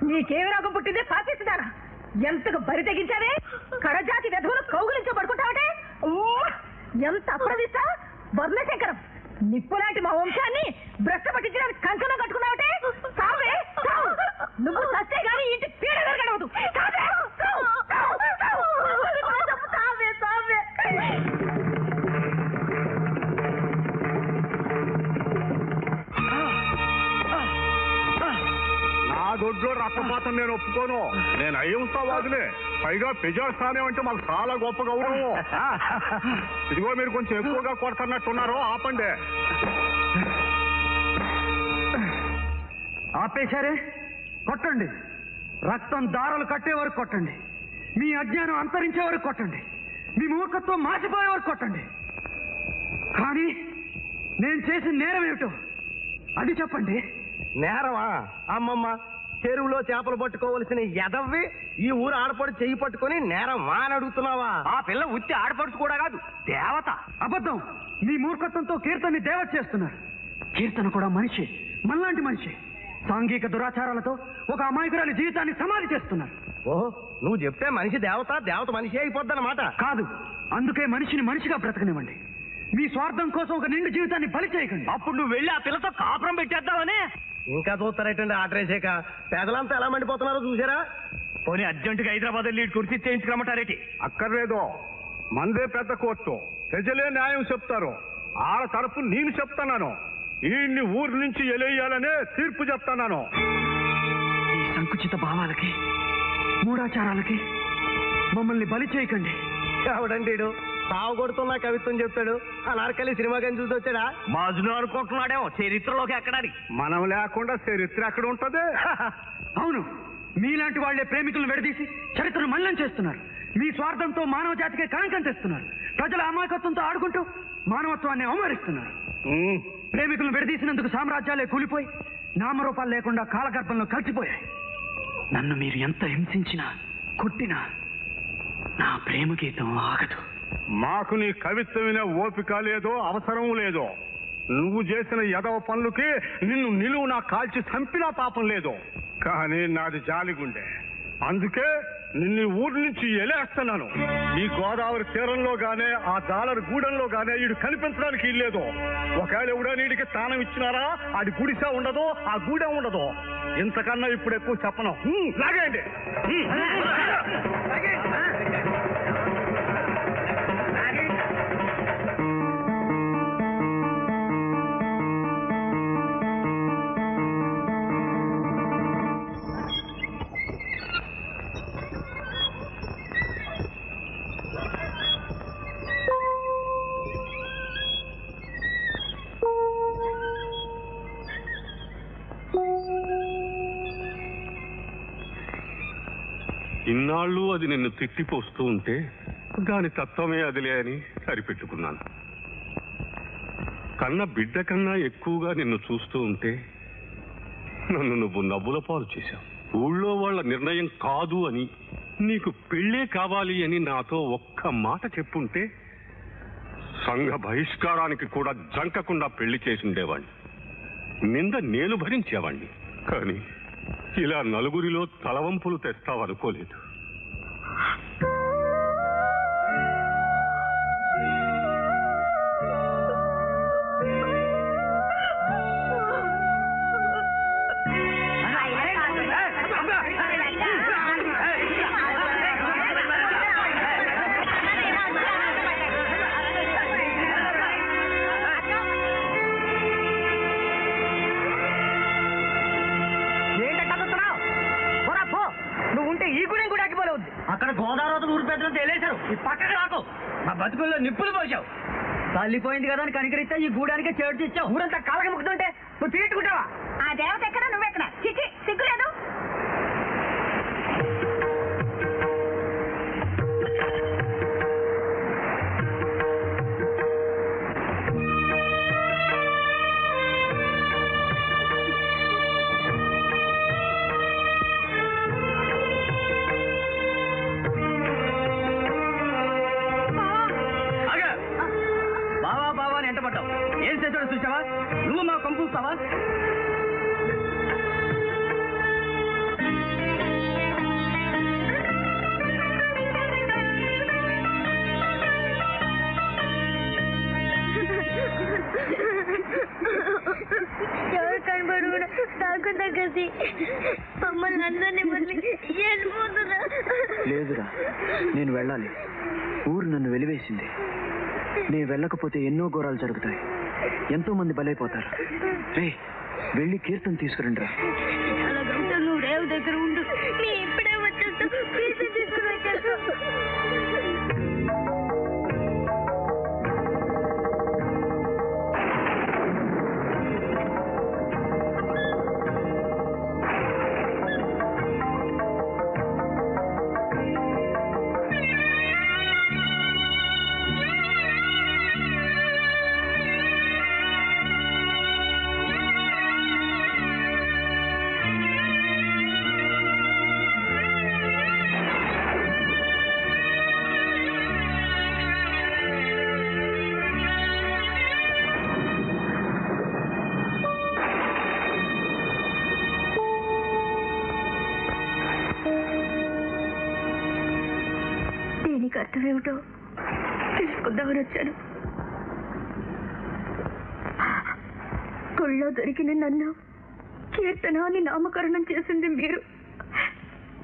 నీకేమి రోగం పుట్టిందే పాపిస్తున్నారా? ఎంతగా బరి తెగించావే? కడజాతి వెధవులు కౌగులించో పడుకుంటావటే? ఎంత అప్రదిష్ట! వర్ణశంకరం, నిప్పులాంటి మా వంశాన్ని భ్రష్ట పట్టించడానికి కంకణం కట్టుకున్నావటే? సావే, సావు! నువ్వు సస్తే గానీ ఇంటి పీడ వెరగడవదు. సావే, సావు, సావు, సావు! సావే, సావే! నా దొడ్లో రక్తపాతం నేను ఒప్పుకోను. నేను అహింసావాదులే, పైగా ప్రజాస్థానం అంటే మాకు చాలా గొప్ప గౌరవం. ఇదిగో మీరు కొంచెం ఎక్కువగా కొడుతున్నట్టున్నారో ఆపండి. ఆపేశారే? కొట్టండి. రక్తం దారాలు కట్టే వరకు కొట్టండి. మీ అజ్ఞానం అంతరించే వరకు కొట్టండి. మీ మూర్ఖత్వం మాసిపోయే వరకు కొట్టండి. కానీ నేను చేసిన నేరం ఏమిటో అది చెప్పండి. నేరమా? అమ్మమ్మ, చెరువులో చేపలు పట్టుకోవలసిన ఎదవ్వి ఈ ఊరు ఆడపడు చెయ్యి పట్టుకుని నేరమా అని అడుగుతున్నావా? ఆ పిల్ల ఉత్తి ఆడపడుచు కూడా కాదు, దేవత. అబద్ధం. మీ మూర్ఖత్వంతో కీర్తన్ని దేవత చేస్తున్నారు. కీర్తన కూడా మనిషి, మనలాంటి మనిషి. సాంఘిక దురాచారాలతో ఒక అమాయకురాలి జీవితాన్ని సమాధి చేస్తున్నారు. ఓహో, నువ్వు చెప్తే మనిషి దేవత, దేవత మనిషి అయిపోద్దన్నమాట. కాదు, అందుకే మనిషిని మనిషిగా బ్రతకనివ్వండి. మీ స్వార్థం కోసం ఒక నిండు జీవితాన్ని బలి చేయకండి. అప్పుడు నువ్వు వెళ్ళి ఆ పిల్లతో కాపురం పెట్టేద్దామని. ఇంకా చూస్తారేటండి ఆటరేసాక? పేదలంతా ఎలా మండిపోతున్నారో చూసారా? పోనీ అర్జెంటుగా హైదరాబాద్ వెళ్ళి కుర్చీ చేయించుకురమ్మంటారేటి? అక్కర్లేదు, మందే పెద్ద కోర్టు, ప్రజలే న్యాయం చెప్తారు. ఆడ తరపు నేను చెప్తున్నాను. ఈ ఊరు నుంచి ఎలేయాలనే తీర్పు చెప్తున్నాను. ఈ సంకుచిత భావాలకి, మూఢాచారాలకి మమ్మల్ని బలి చేయకండి. ఎవడండి సాగు కొడుతున్నా కవిత్వం చెప్తాడు? ఆ నార్కలి సినిమా కానీ చూసి వచ్చాడా? మజ్ను అనుకుంటున్నాడేమో చరిత్రలోకి ఎక్కడానికి. మనం లేకుండా చరిత్ర ఎక్కడ ఉంటది? అవును, మీలాంటి వాళ్లే ప్రేమికులను విడదీసి చరిత్రను మలినం చేస్తున్నారు. మీ స్వార్థంతో మానవ జాతికే కళంకం తెస్తున్నారు. ప్రజల అమాయకత్వంతో ఆడుకుంటూ మానవత్వాన్ని అవమానిస్తున్నారు. ప్రేమికులను విడదీసినందుకు సామ్రాజ్యాలే కూలిపోయి నామరూపాలు లేకుండా కాలగర్భంలో కలిసిపోయాయి. నన్ను మీరు ఎంత హింసించినా, కొట్టినా నా ప్రేమ గీతం ఆగదు. మాకు నీ కవిత్వం వినే ఓపిక లేదో, అవసరం లేదో. నువ్వు చేసిన ఎదవ పనులకి నిన్ను నిలువునా కాల్చి చంపినా పాపం లేదు. కానీ నాది జాలిగుండే, అందుకే నిన్ను ఊరి నుంచి ఎలేస్తున్నాను. ఈ గోదావరి తీరంలో గానే, ఆ డాలర్ గూడెంలో గానే ఈడు కనిపించడానికి ఇల్లేదు. ఒకవేళ ఎవడో నీడికి స్థానం ఇచ్చినారా, ఆడి గుడిసా ఉండదు, ఆ గూడెం ఉండదు. ఇంతకన్నా ఇప్పుడు ఎక్కువ చెప్పను. లాగేయండి. ఇన్నాళ్ళు అది నిన్ను తిట్టిపోస్తూ ఉంటే దాని తత్వమే అదిలే అని సరిపెట్టుకున్నాను. కన్న బిడ్డ కన్నా ఎక్కువగా నిన్ను చూస్తూ ఉంటే నన్ను నువ్వు నవ్వుల పాలు చేశావు. ఊళ్ళో వాళ్ళ నిర్ణయం కాదు అని, నీకు పెళ్ళే కావాలి అని నాతో ఒక్క మాట చెప్పుంటే సంఘ బహిష్కారానికి కూడా జంకకుండా పెళ్లి చేసిండేవాణ్ణి. నింద నేను భరించేవాణ్ణి. కానీ ఇలా నలుగురిలో తలవంపులు తెస్తావనుకోలేదు. అక్కడ గోదావరి ఊరి పెద్దలు తేలేశారు. ఈ పక్కకి రాకు. మా బతుకుల్లో నిప్పులు పోసావు. తల్లిపోయింది కదా అని కనికరిస్తే ఈ గూడానికి చేడు ఇచ్చావు. ఊరంతా కాలకి ముక్కుతుంటే నువ్వు తీర్చుకుంటావా? ఆ దేవత ఎక్కడ నువ్వెక్కడ? చిచి సిగ్గులేదు. ఏం చేశాడో చూసావా? నువ్వు మా కంపుస్తావా? ఎవరు కనబడు నాకు తగ్గసి మమ్మల్ని అందరినీ వదిలి వెళ్ళిపోతున్నా. లేదురా, నేను వెళ్ళాలి. ఊరు నన్ను వెలివేసింది. నేను వెళ్ళకపోతే ఎన్నో ఘోరాలు జరుగుతాయి. ఎంతో మంది బలైపోతారు. రే, వెళ్ళి కీర్తన తీసుకురండి రా. అలాగంటే నువ్వు రేవు దగ్గర ఉండు. నీ ఇప్పుడే వచ్చేస్తా. తీసుకువచ్చేస్తా. అర్థమేమిటో తెలుసుకుందామని వచ్చాను. గుళ్ళో దొరికిన నన్ను కీర్తన అని నామకరణం చేసింది మీరు.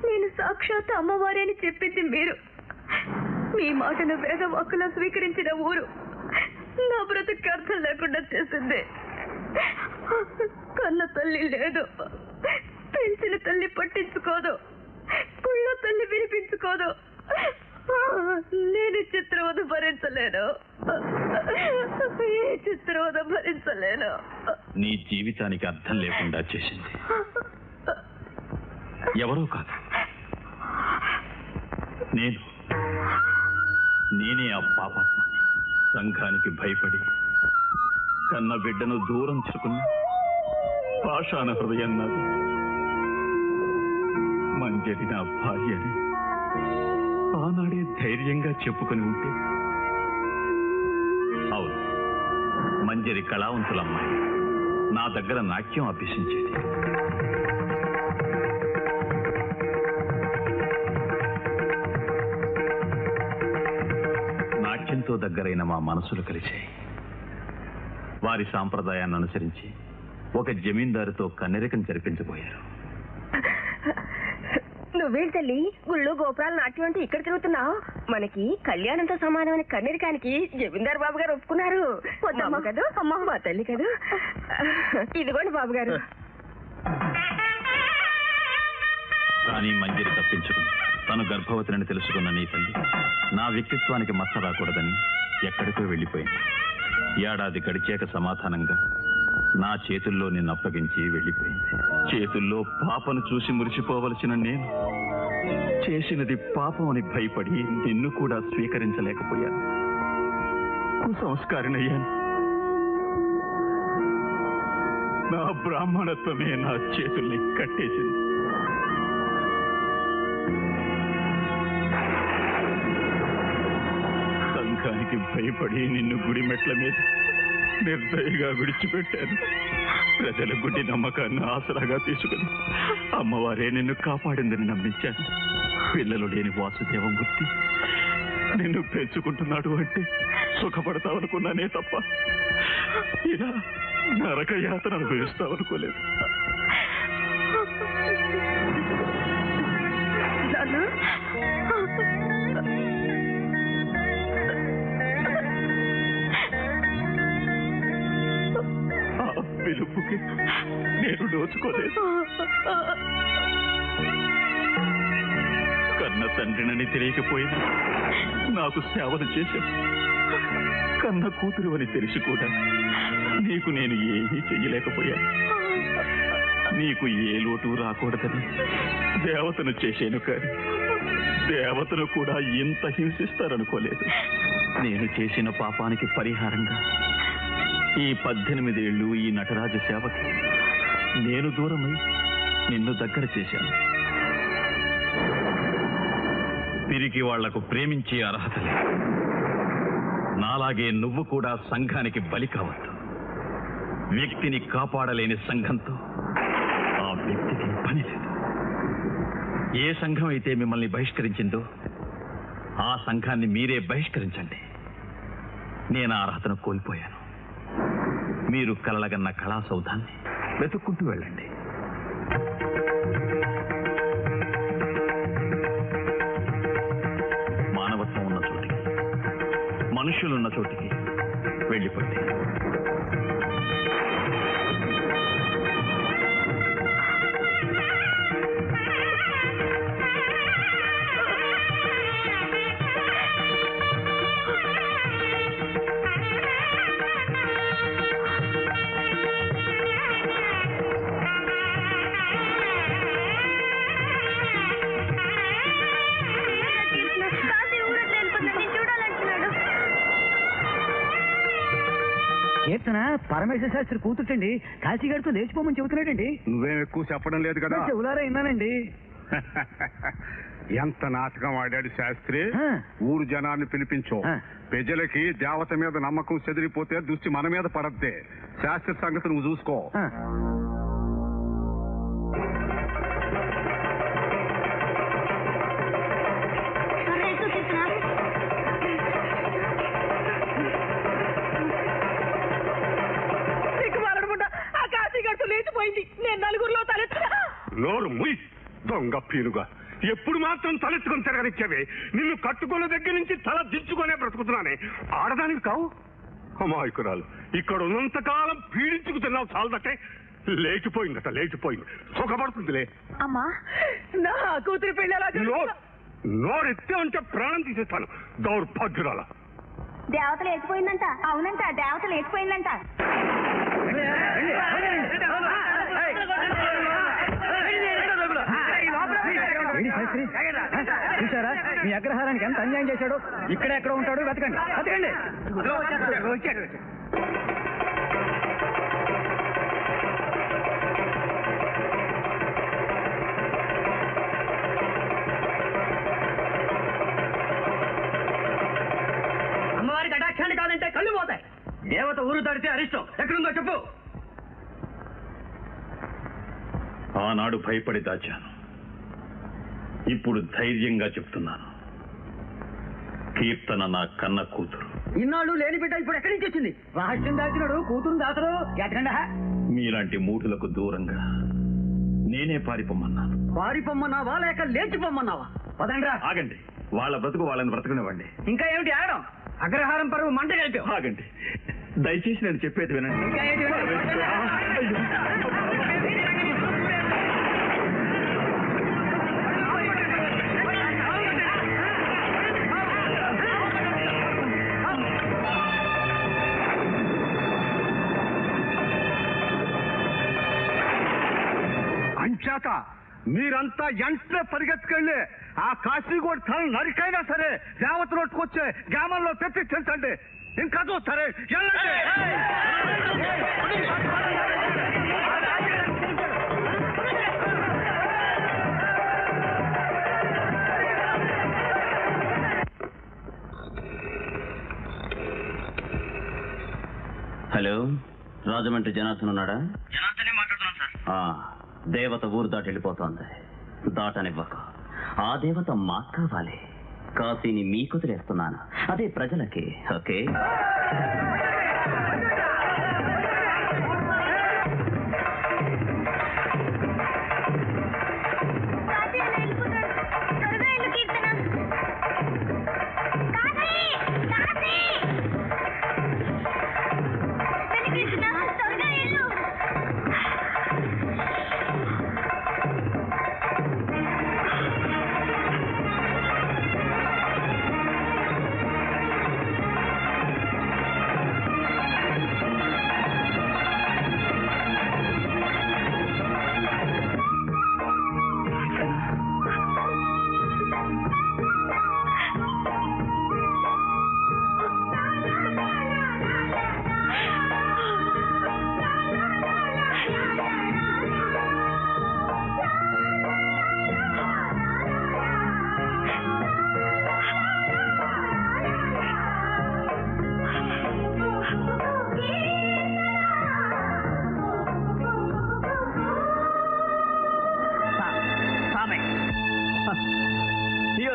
నేను సాక్షాత్ అమ్మవారి అని చెప్పింది మీరు. మీ మాటను వేదవాక్కులా స్వీకరించిన ఊరు నా బ్రతుకు అర్థం లేకుండా చేసింది. కన్న తల్లి లేదు, పెంచిన తల్లి పట్టించుకోదు, గుళ్ళో తల్లి వినిపించుకోదు. నేను చిత్రవద భరించలేను. ఈ చిత్రవద భరించలేను. నీ జీవితానికి అర్థం లేకుండా చేసింది ఎవరో కాదు, నేనే ఆ పాపాత్మని. సంఘానికి భయపడి కన్న బిడ్డను దూరం చేసుకున్న పాషాణ హృదయం నాది. మంజరి నా భార్యని ఆనాడే ధైర్యంగా చెప్పుకొని ఉంటే. అవును, మంజరి కళావంతులమ్మాయి నా దగ్గర నాట్యం అభ్యసించేది. నాట్యంతో దగ్గరైన మా మనసులు కలిశాయి. వారి సాంప్రదాయాన్ని అనుసరించి ఒక జమీందారుతో కన్నెరికం జరిపించబోయారు. నువ్వేంటి తల్లి గుళ్ళు గోపురాలు నాట్యం అంటే ఇక్కడ తిరుగుతున్నావు? మనకి కళ్యాణంతో సమానమైన కన్నీరికానికి జమీందారు బాబు గారు ఒప్పుకున్నారు. వద్దమ్మా కదా, అమ్మ మా తల్లి కదా. ఇదిగోండి బాబు గారు. కానీ మంజరి తప్పించుకుని తను గర్భవతిని తెలుసుకున్న నీ తల్లి నా వ్యక్తిత్వానికి మచ్చ రాకూడదని ఎక్కడికో వెళ్ళిపోయింది. ఏడాది గడిచాక సమాధానంగా నా చేతుల్లో నిన్ను అప్పగించి వెళ్ళిపోయింది. చేతుల్లో పాపను చూసి మురిసిపోవలసిన నేను చేసినది పాపం అని భయపడి నిన్ను కూడా స్వీకరించలేకపోయాను. కుసంస్కారినయ్యాను. నా బ్రాహ్మణత్వమే నా చేతుల్ని కట్టేసింది. సంఘానికి భయపడి నిన్ను గుడి మెట్ల మీద నిర్దయగా విడిచిపెట్టాను. ప్రజల గుడి నమ్మకాన్ని ఆసరాగా తీసుకుని అమ్మవారే నిన్ను కాపాడిందని నమ్మించాను. పిల్లలు లేని వాసుదేవమూర్తి నిన్ను పెంచుకుంటున్నాడు అంటే సుఖపడతావనుకున్నానే తప్ప ఇలా నరక యాతన అనుభవిస్తావనుకోలేదు. పిలుపుకి నేను దోచుకోలేదు. కన్న తండ్రినని తెలియకపోయినా నాకు సేవలు చేశావు. కన్న కూతురు అని తెలిసి కూడా నీకు నేను ఏమీ చెయ్యలేకపోయాను. నీకు ఏ లోటు రాకూడదని దేవతను చేశాను, కానీ దేవతను కూడా ఇంత హింసిస్తారనుకోలేదు. నేను చేసిన పాపానికి పరిహారంగా ఈ 18 ఏళ్ళు ఈ నటరాజ సేవకి నేను దూరమై నిన్ను దగ్గర చేశాను. తిరిగి వాళ్లకు ప్రేమించే అర్హత లేదు. నాలాగే నువ్వు కూడా సంఘానికి బలి కావద్దు. వ్యక్తిని కాపాడలేని సంఘంతో ఆ వ్యక్తికి పని లేదు. ఏ సంఘం అయితే మిమ్మల్ని బహిష్కరించిందో ఆ సంఘాన్ని మీరే బహిష్కరించండి. నేను ఆ అర్హతను కోల్పోయాను. మీరు కలలగన్న కళా సౌధాన్ని వెతుక్కుంటూ వెళ్ళండి. మానవత్వం ఉన్న చోటికి, మనుషులున్న చోటికి వెళ్ళిపోండి. కీర్తన పరమేశ్వర శాస్త్రి కూతుటండి. కాశీగారితో లేచిపోమని చెబుతున్నాడండి. నువ్వేం ఎక్కువ చెప్పడం లేదు కదా. చెవులారా విన్నానండి. ఎంత నాటకం ఆడాడు శాస్త్రి. ఊరు జనాన్ని పిలిపించు. ప్రజలకి దేవత మీద నమ్మకం చెదిరిపోతే దృష్టి మన మీద పడద్దే. శాస్త్రి సంగతి నువ్వు చూసుకో. లేచిపోయింది. నేను నలుగురిలో తలెత్తుగా నోరు ముయ్ దొంగ పీనుగా. ఎప్పుడు మాత్రం తలెత్తుకొని తిరగనిచ్చావే. నిన్ను కట్టుకున్న దగ్గర నుంచి తల దించుకొనే బ్రతుకుతున్నానే. ఆడదానికి కావు అమాయకురాలు. ఇక్కడ ఉన్నంతకాలం పీడించుకు తిన్నావు చాలదటే. లేచిపోయిందట, లేచిపోయింది. సుఖపడుతుందిలే. అమ్మా నా కూతురు పెళ్ళి నోరెత్తే అంటే ప్రాణం తీసేస్తాను. దౌర్భాగ్యురాల. దేవత లేచిపోయిందంట. అవునంట, దేవత లేచిపోయిందంట. చూసారా మీ అగ్రహారానికి ఎంత అన్యాయం చేశాడు. ఇక్కడెక్కడ ఉంటాడు, వెతకండి వెతకండి. అమ్మవారి కటాక్షాన్ని కాదంటే కళ్ళు పోతాయి. దేవత ఊరు తడితే అరిష్టం. ఎక్కడుందో చెప్పు. ఆనాడు భయపడి దాచాను. ఇప్పుడు ధైర్యంగా చెప్తున్నాను. కీర్తన నా కన్న కూతురు. ఇన్నాళ్ళు లేని బిడ్డ ఇప్పుడు ఎక్కడి నుంచి వచ్చింది? రహస్యం దాచినాడు కూతురు దాతడు. ఎక్కడండా మీలాంటి మూఢులకు దూరంగా నేనే పారిపోమన్నాను. పారిపోమ్మన్నావా లేక లేచిపోమ్మన్నావా? పదండ్రా. ఆగండి. వాళ్ళ బ్రతుకు వాళ్ళని బ్రతకనివ్వండి. ఇంకా ఏమిటి ఆగడం? అగ్రహారం పరువు మంట కలిపి. ఆగండి, దయచేసి నేను చెప్పేది వినండి. అంచాక మీరంతా ఎంటనే పరిగెత్తుకెళ్ళి ఆ కాశీగోడి తల నరికైనా సరే దేవత నోట్టుకొచ్చే గ్రామంలో తెప్పి తెలుసండి. ఇంకా చూస్తారే హలో, రాజమండ్రి జనార్దన్ ఉన్నాడా? జనార్దనే మాట్లాడుతున్నాను సార్. దేవత ఊరు దాటి వెళ్ళిపోతోంది. దాటనివ్వకు. ఆ దేవత మాకు కావాలి. కాశీని మీకు వదిలేస్తున్నాను. అదే ప్రజలకి. ఓకే?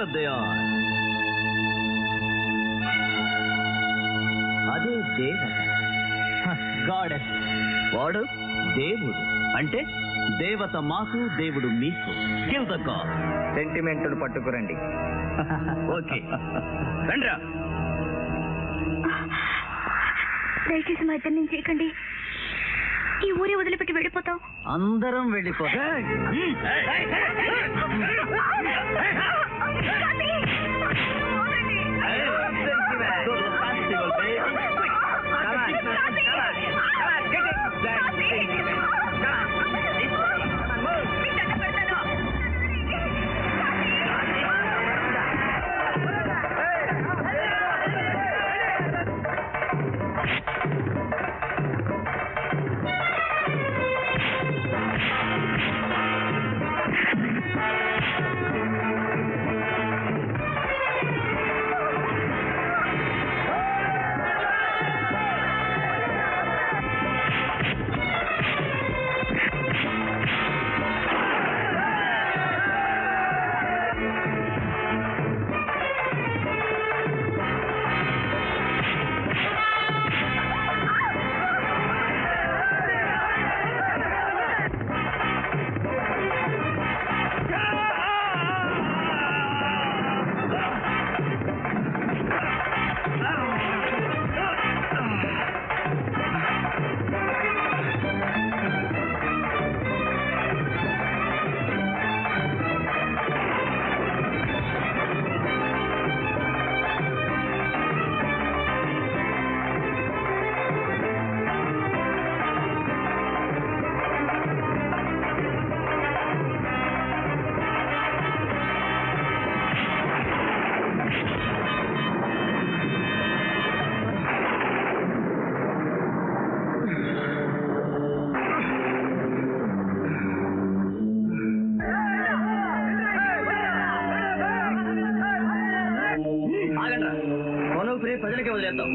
There they are. అదే దేవత, గాడెస్. వాడు దేవుడు, అంటే దేవత మాకు, దేవుడు మీకు. Kill the god. సెంటిమెంట్ పట్టుకురండి. ఓకే, రండ్రా. దయచేసి మా ఇద్దరిని చేయకండి. ఈ ఊరి వదిలిపెట్టి వెళ్ళిపోతాం. అందరం వెళ్ళిపోతాం. ప్రజలకే వదిలేద్దాం.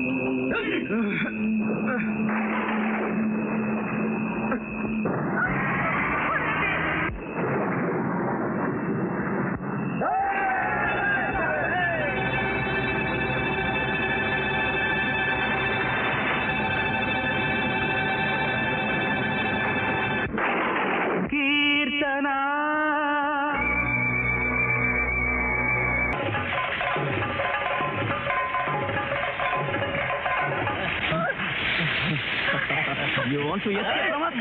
కీర్తన You want to escape from us?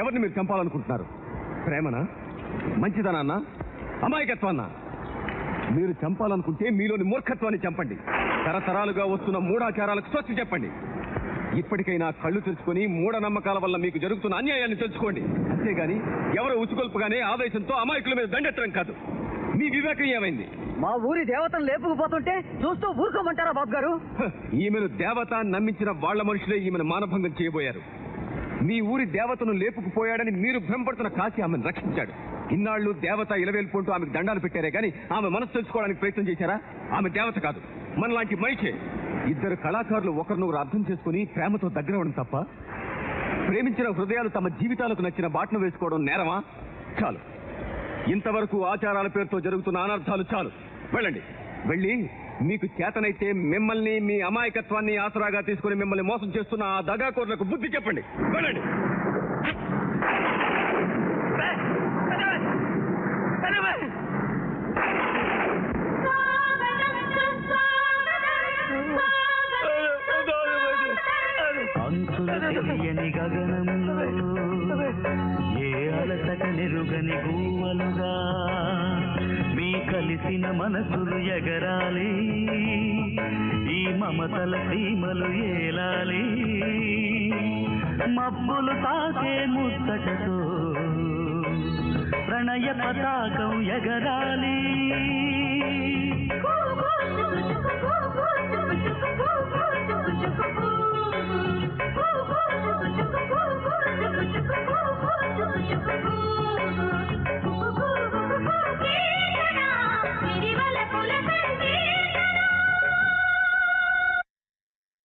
ఎవరిని మీరు చంపాలనుకుంటున్నారు? ప్రేమనా, మంచిదనాన్నా, అమాయకత్వాన్నా? మీరు చంపాలనుకుంటే మీలోని మూర్ఖత్వాన్ని చంపండి. తరతరాలుగా వస్తున్న మూఢాచారాలకు స్వస్తి చెప్పండి. ఇప్పటికైనా కళ్ళు తెరుచుకొని మూఢనమ్మకాల వల్ల మీకు జరుగుతున్న అన్యాయాన్ని తెలుసుకోండి. అంతేగాని ఎవరో ఉసుగొల్పగానే ఆవేశంతో అమాయకుల మీద దండెత్తడం కాదు. మీ వివేకం ఏమైంది? మా ఊరి దేవతను లేపుకుపోతుంటే చూస్తూ ఊరుకోమంటారా బాబు గారు? ఈమెను దేవత నమ్మించిన వాళ్ల మనుషులే ఈమెను మానభంగం చేయబోయారు. మీ ఊరి దేవతను లేపుకుపోయాడని మీరు భ్రమపడుతున్న కాశీ ఆమెను రక్షించాడు. ఇన్నాళ్లు దేవత ఇలవేల్పుంటూ ఆమెకు దండాలు పెట్టారే గాని ఆమె మనసు తెలుసుకోవడానికి ప్రయత్నం చేశారా? ఆమె దేవత కాదు, మనలాంటి మనిషే. ఇద్దరు కళాకారులు ఒకరినొకరు అర్థం చేసుకుని ప్రేమతో దగ్గరవడం తప్ప ప్రేమించిన హృదయాలు తమ జీవితాలకు నచ్చిన బాటను వేసుకోవడం నేరమా? చాలు, ఇంతవరకు ఆచారాల పేరుతో జరుగుతున్న అనర్థాలు చాలు. వెళ్ళండి, వెళ్ళి మీకు చేతనైతే మిమ్మల్ని, మీ అమాయకత్వాన్ని ఆసరాగా తీసుకుని మిమ్మల్ని మోసం చేస్తున్న ఆ దగాకోరులకు బుద్ధి చెప్పండి. వెళ్ళండి. కలిసిన మనసులు ఎగరాలి, ఈ మమతల సీమలు ఏలాలి, మబ్బులు తాకే ముచ్చటతో ప్రణయ పతాకం ఎగరాలి.